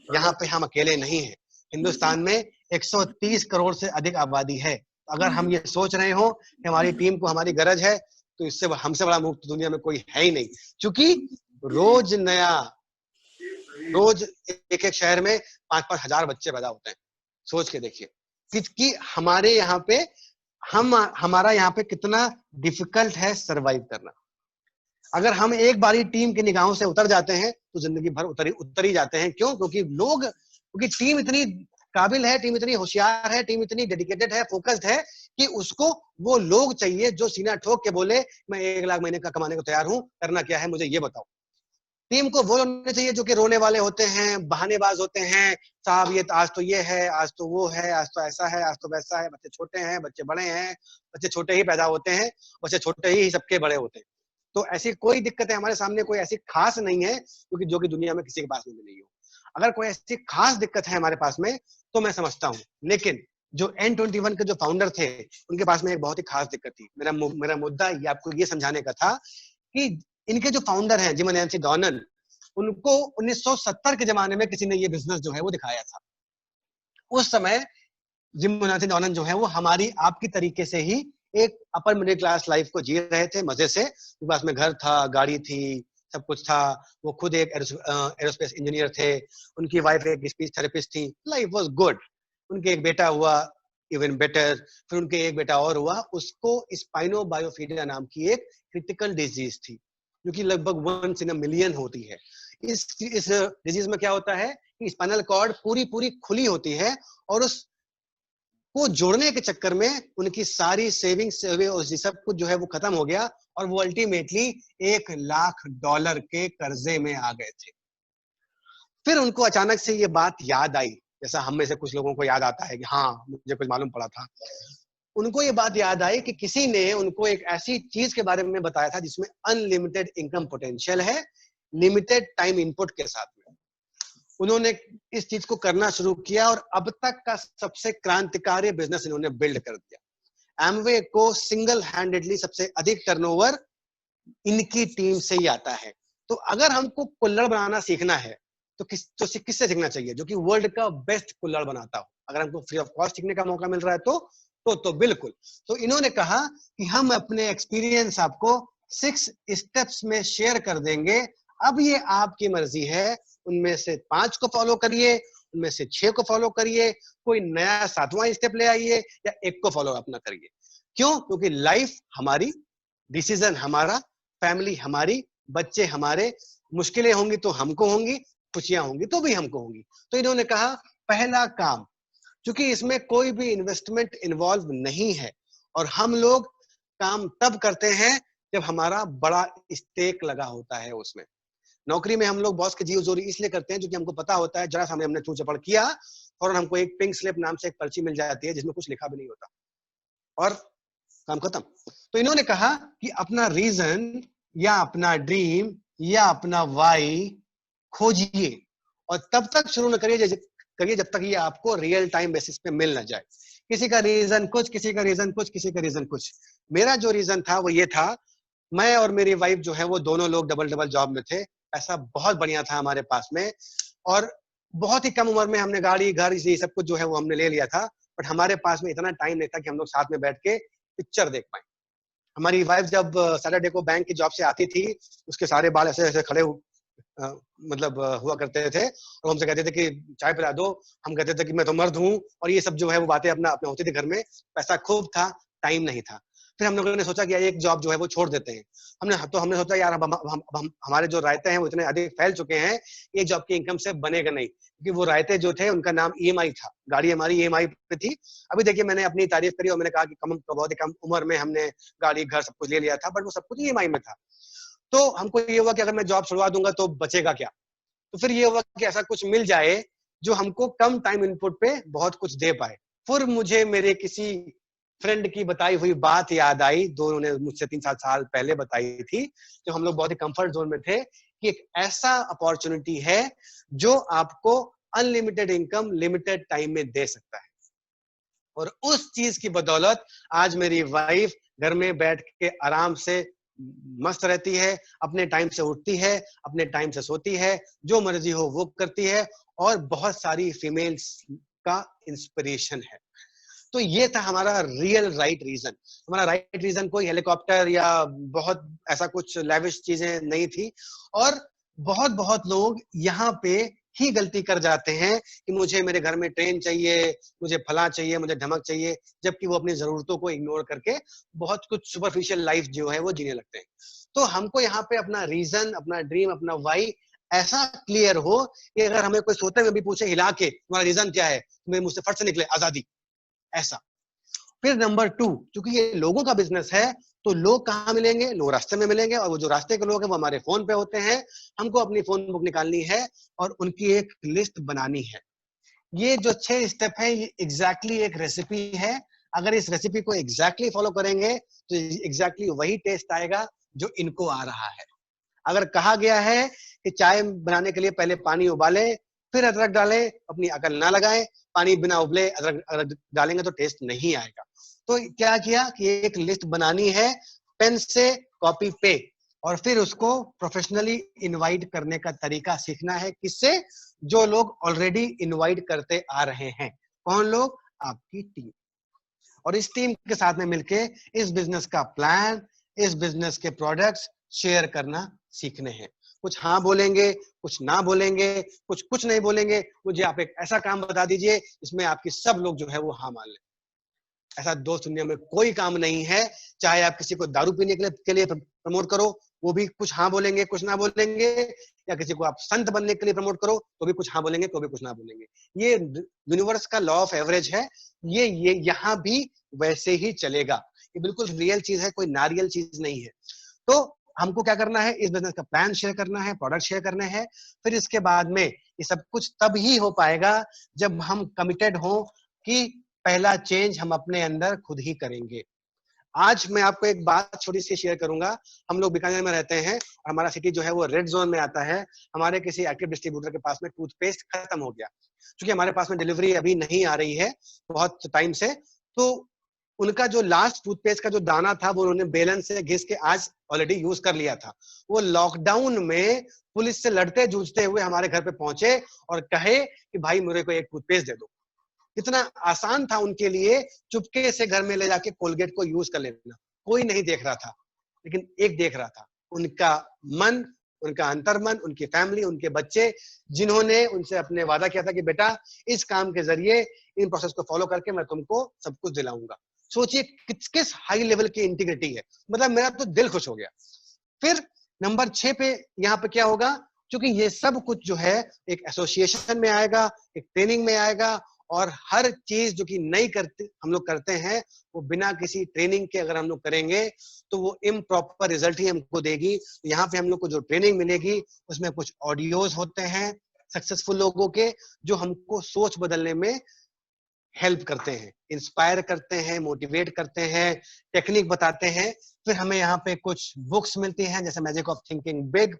यहाँ पे हम अकेले नहीं हैं। हिंदुस्तान में 130 करोड़ से अधिक आबादी है। अगर हम ये सोच रहे हो कि हमारी टीम को हमारी गरज है, तो इससे हमसे बड़ा मुफ्त दुनिया में कोई है ही नहीं। क्योंकि रोज एक एक शहर में 5-5 हजार बच्चे पैदा होते हैं। सोच के देखिए कि हमारे यहाँ पे हमारा यहाँ पे कितना डिफिकल्ट है सरवाइव करना। अगर हम एक बारी टीम की निगाहों से उतर जाते हैं तो जिंदगी भर उतर ही जाते हैं। क्यों? क्योंकि टीम इतनी काबिल है, टीम इतनी होशियार है, टीम इतनी डेडिकेटेड है, फोकस्ड है कि उसको वो लोग चाहिए जो सीना ठोक के बोले मैं 1 लाख महीने का कमाने को तैयार हूं, करना क्या है मुझे ये बताओ। टीम को वो लोग चाहिए जो कि रोने वाले होते हैं, बहानेबाज होते हैं, साहब ये आज तो ये है, आज तो वो है, आज तो ऐसा है, आज तो वैसा है, बच्चे छोटे हैं, बच्चे बड़े हैं, बच्चे छोटे ही पैदा होते हैं, बच्चे छोटे ही सबके बड़े होते हैं। तो ऐसी कोई दिक्कत है हमारे सामने, कोई ऐसी खास नहीं है क्योंकि जो कि दुनिया में किसी के पास में नहीं हो। अगर कोई ऐसी खास दिक्कत है हमारे पास में तो मैं समझता हूँ, लेकिन जो N21 के जो फाउंडर थे उनके पास में एक बहुत ही खास दिक्कत थी। मेरा मुद्दा ये आपको ये समझाने का था कि इनके जो फाउंडर हैं जिम नैंसी डॉनल, उनको 1970 के जमाने में किसी ने ये बिजनेस जो है वो दिखाया था। उस समय जिम नैंसी डॉनल जो है वो हमारी आपकी तरीके से ही एक अपर मिडिल क्लास लाइफ को जी रहे थे मजे से। उनके पास में घर था, गाड़ी थी, सब कुछ था। वो खुद एक एरोस्पेस इंजीनियर थे, उनकी वाइफ एक स्पीच थेरेपिस्ट थी। Life was good. उनके एक बेटा हुआ, इवन बेटर। फिर उनके एक बेटा और हुआ, उसको स्पाइनोबायोफिलिया नाम की एक क्रिटिकल डिजीज थी जो कि लगभग 1 in a million होती है। इस डिजीज में क्या होता है कि स्पाइनल कॉर्ड पूरी खुली होती है और उस को जोड़ने के चक्कर में उनकी सारी सेविंग्स और सब कुछ जो है वो खत्म हो गया और वो अल्टीमेटली $1 लाख के कर्जे में आ गए थे। फिर उनको अचानक से ये बात याद आई, जैसा हम में से कुछ लोगों को याद आता है कि हाँ मुझे कुछ मालूम पड़ा था। उनको ये बात याद आई कि किसी ने उनको एक ऐसी चीज के बारे में बताया था जिसमें अनलिमिटेड इनकम पोटेंशियल है, लिमिटेड टाइम इनपुट के साथ में। उन्होंने इस चीज को करना शुरू किया और अब तक का सबसे क्रांतिकारी बिजनेस इन्होंने बिल्ड कर दिया। एमवे को सिंगल हैंडेडली सबसे अधिक टर्नओवर इनकी टीम से ही आता है। तो अगर हमको कुल्हड़ बनाना सीखना है तो किससे सीखना चाहिए? जो कि वर्ल्ड का बेस्ट कुल्हड़ बनाता हो। अगर हमको फ्री ऑफ कॉस्ट सीखने का मौका मिल रहा है तो बिल्कुल। तो इन्होंने कहा कि हम अपने एक्सपीरियंस आपको 6 स्टेप्स में शेयर कर देंगे। अब ये आपकी मर्जी है, उनमें से 5 को फॉलो करिए, उनमें से 6 को फॉलो करिए, कोई नया 7वां स्टेप ले आइए या 1 को फॉलो अपना करिए। क्यों? क्योंकि लाइफ हमारी, डिसीजन हमारा, फैमिली हमारी, बच्चे हमारे। मुश्किलें होंगी तो हमको होंगी, खुशियां होंगी तो भी हमको होंगी। तो इन्होंने कहा पहला काम, क्योंकि इसमें कोई भी इन्वेस्टमेंट इन्वॉल्व नहीं है और हम लोग काम तब करते हैं जब हमारा बड़ा स्टेक लगा होता है उसमें। नौकरी में हम लोग बॉस की जी जोरी इसलिए करते हैं क्योंकि हमको पता होता है जरा सामने हमने चू चपड़ किया और हमको एक पिंक स्लिप नाम से एक पर्ची मिल जाती है जिसमें कुछ लिखा भी नहीं होता और काम खत्म। तो इन्होंने कहा कि अपना रीजन या अपना ड्रीम या अपना वाई खोजिए और तब तक शुरू न करिए जब तक ये आपको रियल टाइम बेसिस पे मिल ना जाए। किसी का रीजन कुछ, किसी का रीजन कुछ, किसी का रीजन कुछ। मेरा जो रीजन था वो ये था, मैं और मेरी वाइफ जो है वो दोनों लोग डबल जॉब में थे। ऐसा बहुत बढ़िया था हमारे पास में और बहुत ही कम उम्र में हमने गाड़ी, घर, ये सब कुछ जो है वो हमने ले लिया था, बट हमारे पास में इतना टाइम नहीं था कि हम लोग साथ में बैठ के पिक्चर देख पाए। हमारी वाइफ जब सैटरडे को बैंक की जॉब से आती थी, उसके सारे बाल ऐसे ऐसे खड़े अ, मतलब हुआ करते थे, और हमसे कहते थे कि चाय पिला दो। हम कहते थे कि मैं तो मर्द हूँ, और ये सब जो है वो बातें अपना अपने होती थी घर में। पैसा खूब था, टाइम नहीं था। फिर हम लोगों ने सोचा कि एक जॉब जो है वो छोड़ देते हैं। हमने सोचा यार हमारे जो रायते हैं वो इतने अधिक फैल चुके हैं, एक जॉब की इनकम से बनेगा नहीं, क्योंकि वो रायते जो थे उनका नाम ईएमआई था, गाड़ी हमारी ईएमआई पे थी। अभी देखिए मैंने अपनी तारीफ करी और मैंने कहा कि बहुत ही कम उम्र में हमने गाड़ी, घर सब कुछ ले लिया था, बट वो सब कुछ ईएमआई में था। तो हमको ये हुआ कि अगर मैं जॉब छुड़वा दूंगा तो बचेगा क्या। तो फिर ये हुआ कि ऐसा कुछ मिल जाए जो हमको कम टाइम इनपुट पे बहुत कुछ दे पाए। फिर मुझे मेरे किसी फ्रेंड की बताई हुई बात याद आई, जो उन्होंने मुझसे 3-7 साल पहले बताई थी, जब हम लोग बहुत ही कंफर्ट जोन में थे, कि एक ऐसा अपॉर्चुनिटी है जो आपको अनलिमिटेड इनकम लिमिटेड टाइम में दे सकता है। और उस चीज की बदौलत आज मेरी वाइफ घर में बैठ के आराम से मस्त रहती है, अपने टाइम से उठती है, अपने टाइम से सोती है, जो मर्जी हो वो करती है, और बहुत सारी फीमेल्स का इंस्पिरेशन है। तो ये था हमारा रियल राइट रीजन। हमारा राइट रीजन कोई हेलीकॉप्टर या बहुत ऐसा कुछ लेविश चीजें नहीं थी। और बहुत बहुत लोग यहाँ पे ही गलती कर जाते हैं कि मुझे मेरे घर में ट्रेन चाहिए, मुझे फला चाहिए, मुझे ढमक चाहिए, जबकि वो अपनी जरूरतों को इग्नोर करके बहुत कुछ सुपरफिशियल लाइफ जो है वो जीने लगते हैं। तो हमको यहाँ पे अपना रीजन, अपना ड्रीम, अपना वाई ऐसा क्लियर हो कि अगर हमें कोई सोते हुए भी पूछे हिला के तुम्हारा रीजन क्या है, तो मुझसे फट से निकले आजादी, ऐसा। फिर नंबर 2, क्योंकि ये लोगों का बिजनेस है, तो लोग कहाँ मिलेंगे, लोग रास्ते में मिलेंगे, और वो जो रास्ते के लोग हैं वो हमारे फोन पे होते हैं। हमको अपनी फोन बुक निकालनी है और उनकी एक लिस्ट बनानी है। ये जो 6 स्टेप है ये एग्जैक्टली एक रेसिपी है। अगर इस रेसिपी को एग्जैक्टली फॉलो करेंगे तो एग्जैक्टली वही टेस्ट आएगा जो इनको आ रहा है। अगर कहा गया है कि चाय बनाने के लिए पहले पानी उबाले फिर अदरक डालें, अपनी अकल ना लगाएं। पानी बिना उबले अदरक अदरक डालेंगे तो टेस्ट नहीं आएगा। तो क्या किया कि एक लिस्ट बनानी है, पेन से कॉपी पे, और फिर उसको प्रोफेशनली इनवाइट करने का तरीका सीखना है। किससे? जो लोग ऑलरेडी इनवाइट करते आ रहे हैं। कौन लोग? आपकी टीम। और इस टीम के साथ में मिलके इस बिजनेस का प्लान, इस बिजनेस के प्रोडक्ट्स शेयर करना सीखने हैं। कुछ हाँ बोलेंगे, कुछ ना बोलेंगे, कुछ कुछ नहीं बोलेंगे। मुझे आप एक ऐसा काम बता दीजिए इसमें आपकी सब लोग जो है वो हाँ मान लें। ऐसा दोस्त दुनिया में कोई काम नहीं है। चाहे आप किसी को दारू पीने के लिए प्रमोट करो, वो भी कुछ हाँ बोलेंगे कुछ ना बोलेंगे, या किसी को आप संत बनने के लिए प्रमोट करो तो भी कुछ हाँ बोलेंगे तो भी कुछ ना बोलेंगे। ये यूनिवर्स का लॉ ऑफ एवरेज है। ये यहाँ भी वैसे ही चलेगा। ये बिल्कुल रियल चीज है, कोई नारियल चीज नहीं है। तो हमको क्या करना है? इस बिजनेस का प्लान शेयर करना है, प्रोडक्ट शेयर करने हैं। फिर इसके बाद में ये सब कुछ तब ही हो पाएगा जब हम कमिटेड हो कि पहला चेंज हम अपने अंदर खुद ही करेंगे। आज मैं आपको एक बात छोटी सी शेयर करूंगा। हम लोग बीकानेर में रहते हैं और हमारा सिटी जो है वो रेड जोन में आता है। हमारे किसी एक्टिव डिस्ट्रीब्यूटर के पास में टूथपेस्ट खत्म हो गया, क्योंकि हमारे पास में डिलीवरी अभी नहीं आ रही है बहुत टाइम से। तो उनका जो लास्ट टूथपेस्ट का जो दाना था वो उन्होंने बेलन से घिस के आज ऑलरेडी यूज कर लिया था। वो लॉकडाउन में पुलिस से लड़ते जूझते हुए हमारे घर पे पहुंचे और कहे कि भाई मेरे को एक टूथपेस्ट दे दो। इतना आसान था उनके लिए चुपके से घर में ले जाके कोलगेट को यूज कर लेना। कोई नहीं देख रहा था, लेकिन एक देख रहा था, उनका मन, उनका अंतर्मन, उनकी फैमिली, उनके बच्चे, जिन्होंने उनसे अपने वादा किया था कि बेटा इस काम के जरिए इन प्रोसेस को फॉलो करके मैं तुमको सब कुछ दिलाऊंगा। सोचिए किस हाई लेवल की इंटीग्रिटी है। मतलब मेरा तो दिल खुश हो गया। फिर नंबर 6 पे यहाँ पे क्या होगा? क्योंकि ये सब कुछ जो है एक एसोसिएशन में आएगा, एक ट्रेनिंग में आएगा, और हर चीज जो कि नई करते हम लोग करते हैं वो बिना किसी ट्रेनिंग के अगर हम लोग करेंगे तो वो इम्प्रॉपर रिजल्ट ही हमको देगी। तो यहाँ पे हम लोग को जो ट्रेनिंग मिलेगी उसमें कुछ ऑडियोज होते हैं सक्सेसफुल लोगों के, जो हमको सोच बदलने में हेल्प करते हैं, इंस्पायर करते हैं, मोटिवेट करते हैं, टेक्निक बताते हैं। फिर हमें यहाँ पे कुछ बुक्स मिलती हैं, जैसे magic of thinking big,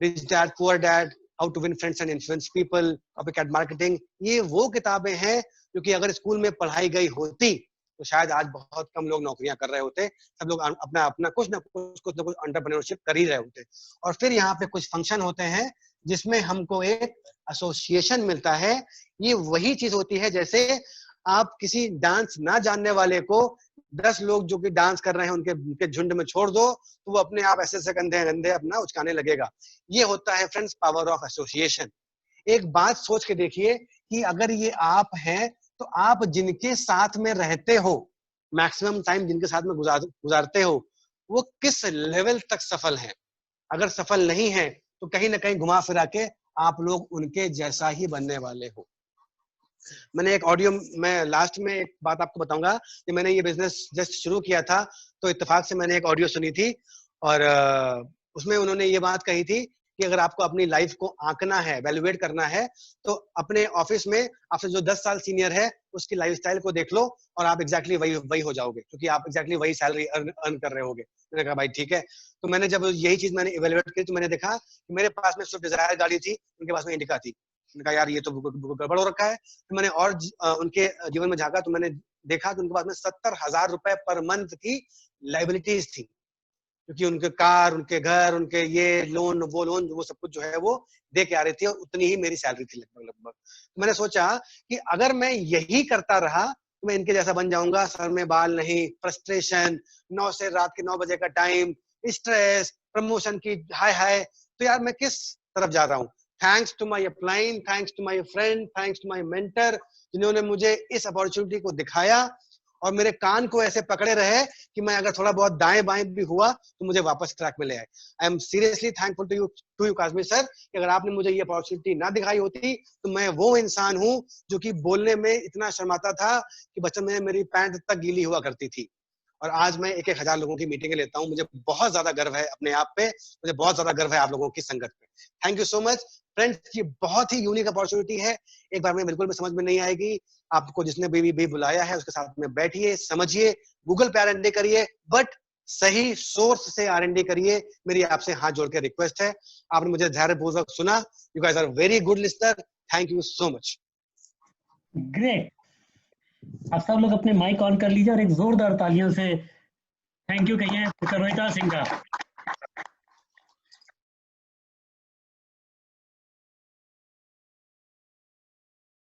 rich dad poor dad, how to win friends and influence people, copycat marketing. ये वो किताबें हैं जो कि अगर स्कूल में पढ़ाई गई होती तो शायद आज बहुत कम लोग नौकरियां कर रहे होते। सब लोग अपना अपना कुछ ना कुछ एंटरप्रेन्योरशिप कर ही रहे होते। और फिर यहाँ पे कुछ फंक्शन होते हैं जिसमें हमको एक एसोसिएशन मिलता है, ये वही चीज होती है जैसे आप किसी डांस ना जानने वाले को 10 लोग जो कि डांस कर रहे हैं उनके झुंड में छोड़ दो तो वो अपने आप ऐसे से कंधे कंधे अपना उचकाने लगेगा। ये होता है फ्रेंड्स पावर ऑफ एसोसिएशन। एक बात सोच के देखिए कि अगर ये आप हैं तो आप जिनके साथ में रहते हो, मैक्सिमम टाइम जिनके साथ में गुजारते हो, वो किस लेवल तक सफल हैं। अगर सफल नहीं है तो कहीं ना कहीं घुमा फिरा के आप लोग उनके जैसा ही बनने वाले हो। मैंने एक ऑडियो, मैं लास्ट में एक बात आपको बताऊंगा कि मैंने ये बिजनेस जस्ट शुरू किया था तो इत्तेफाक से मैंने एक ऑडियो सुनी थी और उसमें उन्होंने ये बात कही थी कि अगर आपको अपनी लाइफ को आंकना है, वैल्यूएट करना है, तो अपने ऑफिस में आपसे जो 10 साल सीनियर है उसकी लाइफस्टाइल को देख लो और आप एग्जैक्टली वही हो जाओगे, क्योंकि आप एग्जैक्टली वही सैलरी अर्न कर रहे होगे। मैंने कहा भाई ठीक है। तो मैंने जब यही चीज मैंने इवेल्युएट की तो मैंने देखा कि मेरे पास में स्विफ्ट डिजायर गाड़ी थी, उनके पास में इंडिका थी। मैंने कहा यार ये तो गड़बड़ हो रखा है। तो मैंने और उनके जीवन में झांका तो मैंने देखा कि उनके पास में 70,000 रुपए पर मंथ की लाइबिलिटीज थी, क्योंकि उनके कार, उनके घर, उनके ये लोन वो सब कुछ जो है वो दे के आ रही थी और उतनी ही मेरी सैलरी थी लगभग। तो मैंने सोचा कि अगर मैं यही करता रहा तो मैं इनके जैसा बन जाऊंगा, सर में बाल नहीं, फ्रस्ट्रेशन, 9 से रात के 9 बजे का टाइम, स्ट्रेस, प्रमोशन की हाय हाय, तो यार मैं किस तरफ जा रहा हूँ। Thanks to my upline, thanks to my friend, thanks to my mentor, जिन्होंने मुझे इस अपॉर्चुनिटी को दिखाया और मेरे कान को ऐसे पकड़े रहे कि मैं अगर थोड़ा बहुत दाएं बाएं भी हुआ तो मुझे वापस ट्रैक में ले आए। I am seriously thankful to you Kazmi sir कि अगर आपने मुझे ये अपॉर्चुनिटी ना दिखाई होती तो मैं वो इंसान हूं जो कि बोलने में इतना शर्माता था कि बचपन में मेरी पैंट तक गीली हुआ करती थी, और आज मैं 1,000 लोगों की मीटिंग लेता हूं। मुझे बहुत ज्यादा गर्व है अपने आप पे, मुझे बहुत ज्यादा गर्व है आप लोगों की संगत पे। Thank you so much friends, ये बहुत ही यूनिक अपॉर्चुनिटी है, एक बार में बिल्कुल भी समझ में नहीं आएगी। आपको जिसने भी बुलाया है उसके साथ में बैठिए, समझिए, गूगल पे R&D करिए, बट सही सोर्स से R&D करिए। मेरी आपसे हाथ जोड़ के रिक्वेस्ट है। आपने मुझे धैर्यपूर्वक सुना। You guys are very good listener. Thank you so much. Great. आप सब लोग अपने माइक ऑन कर लीजिए और एक जोरदार तालियों से थैंक यू कहिए मिस्टर रोहिता सिंह का।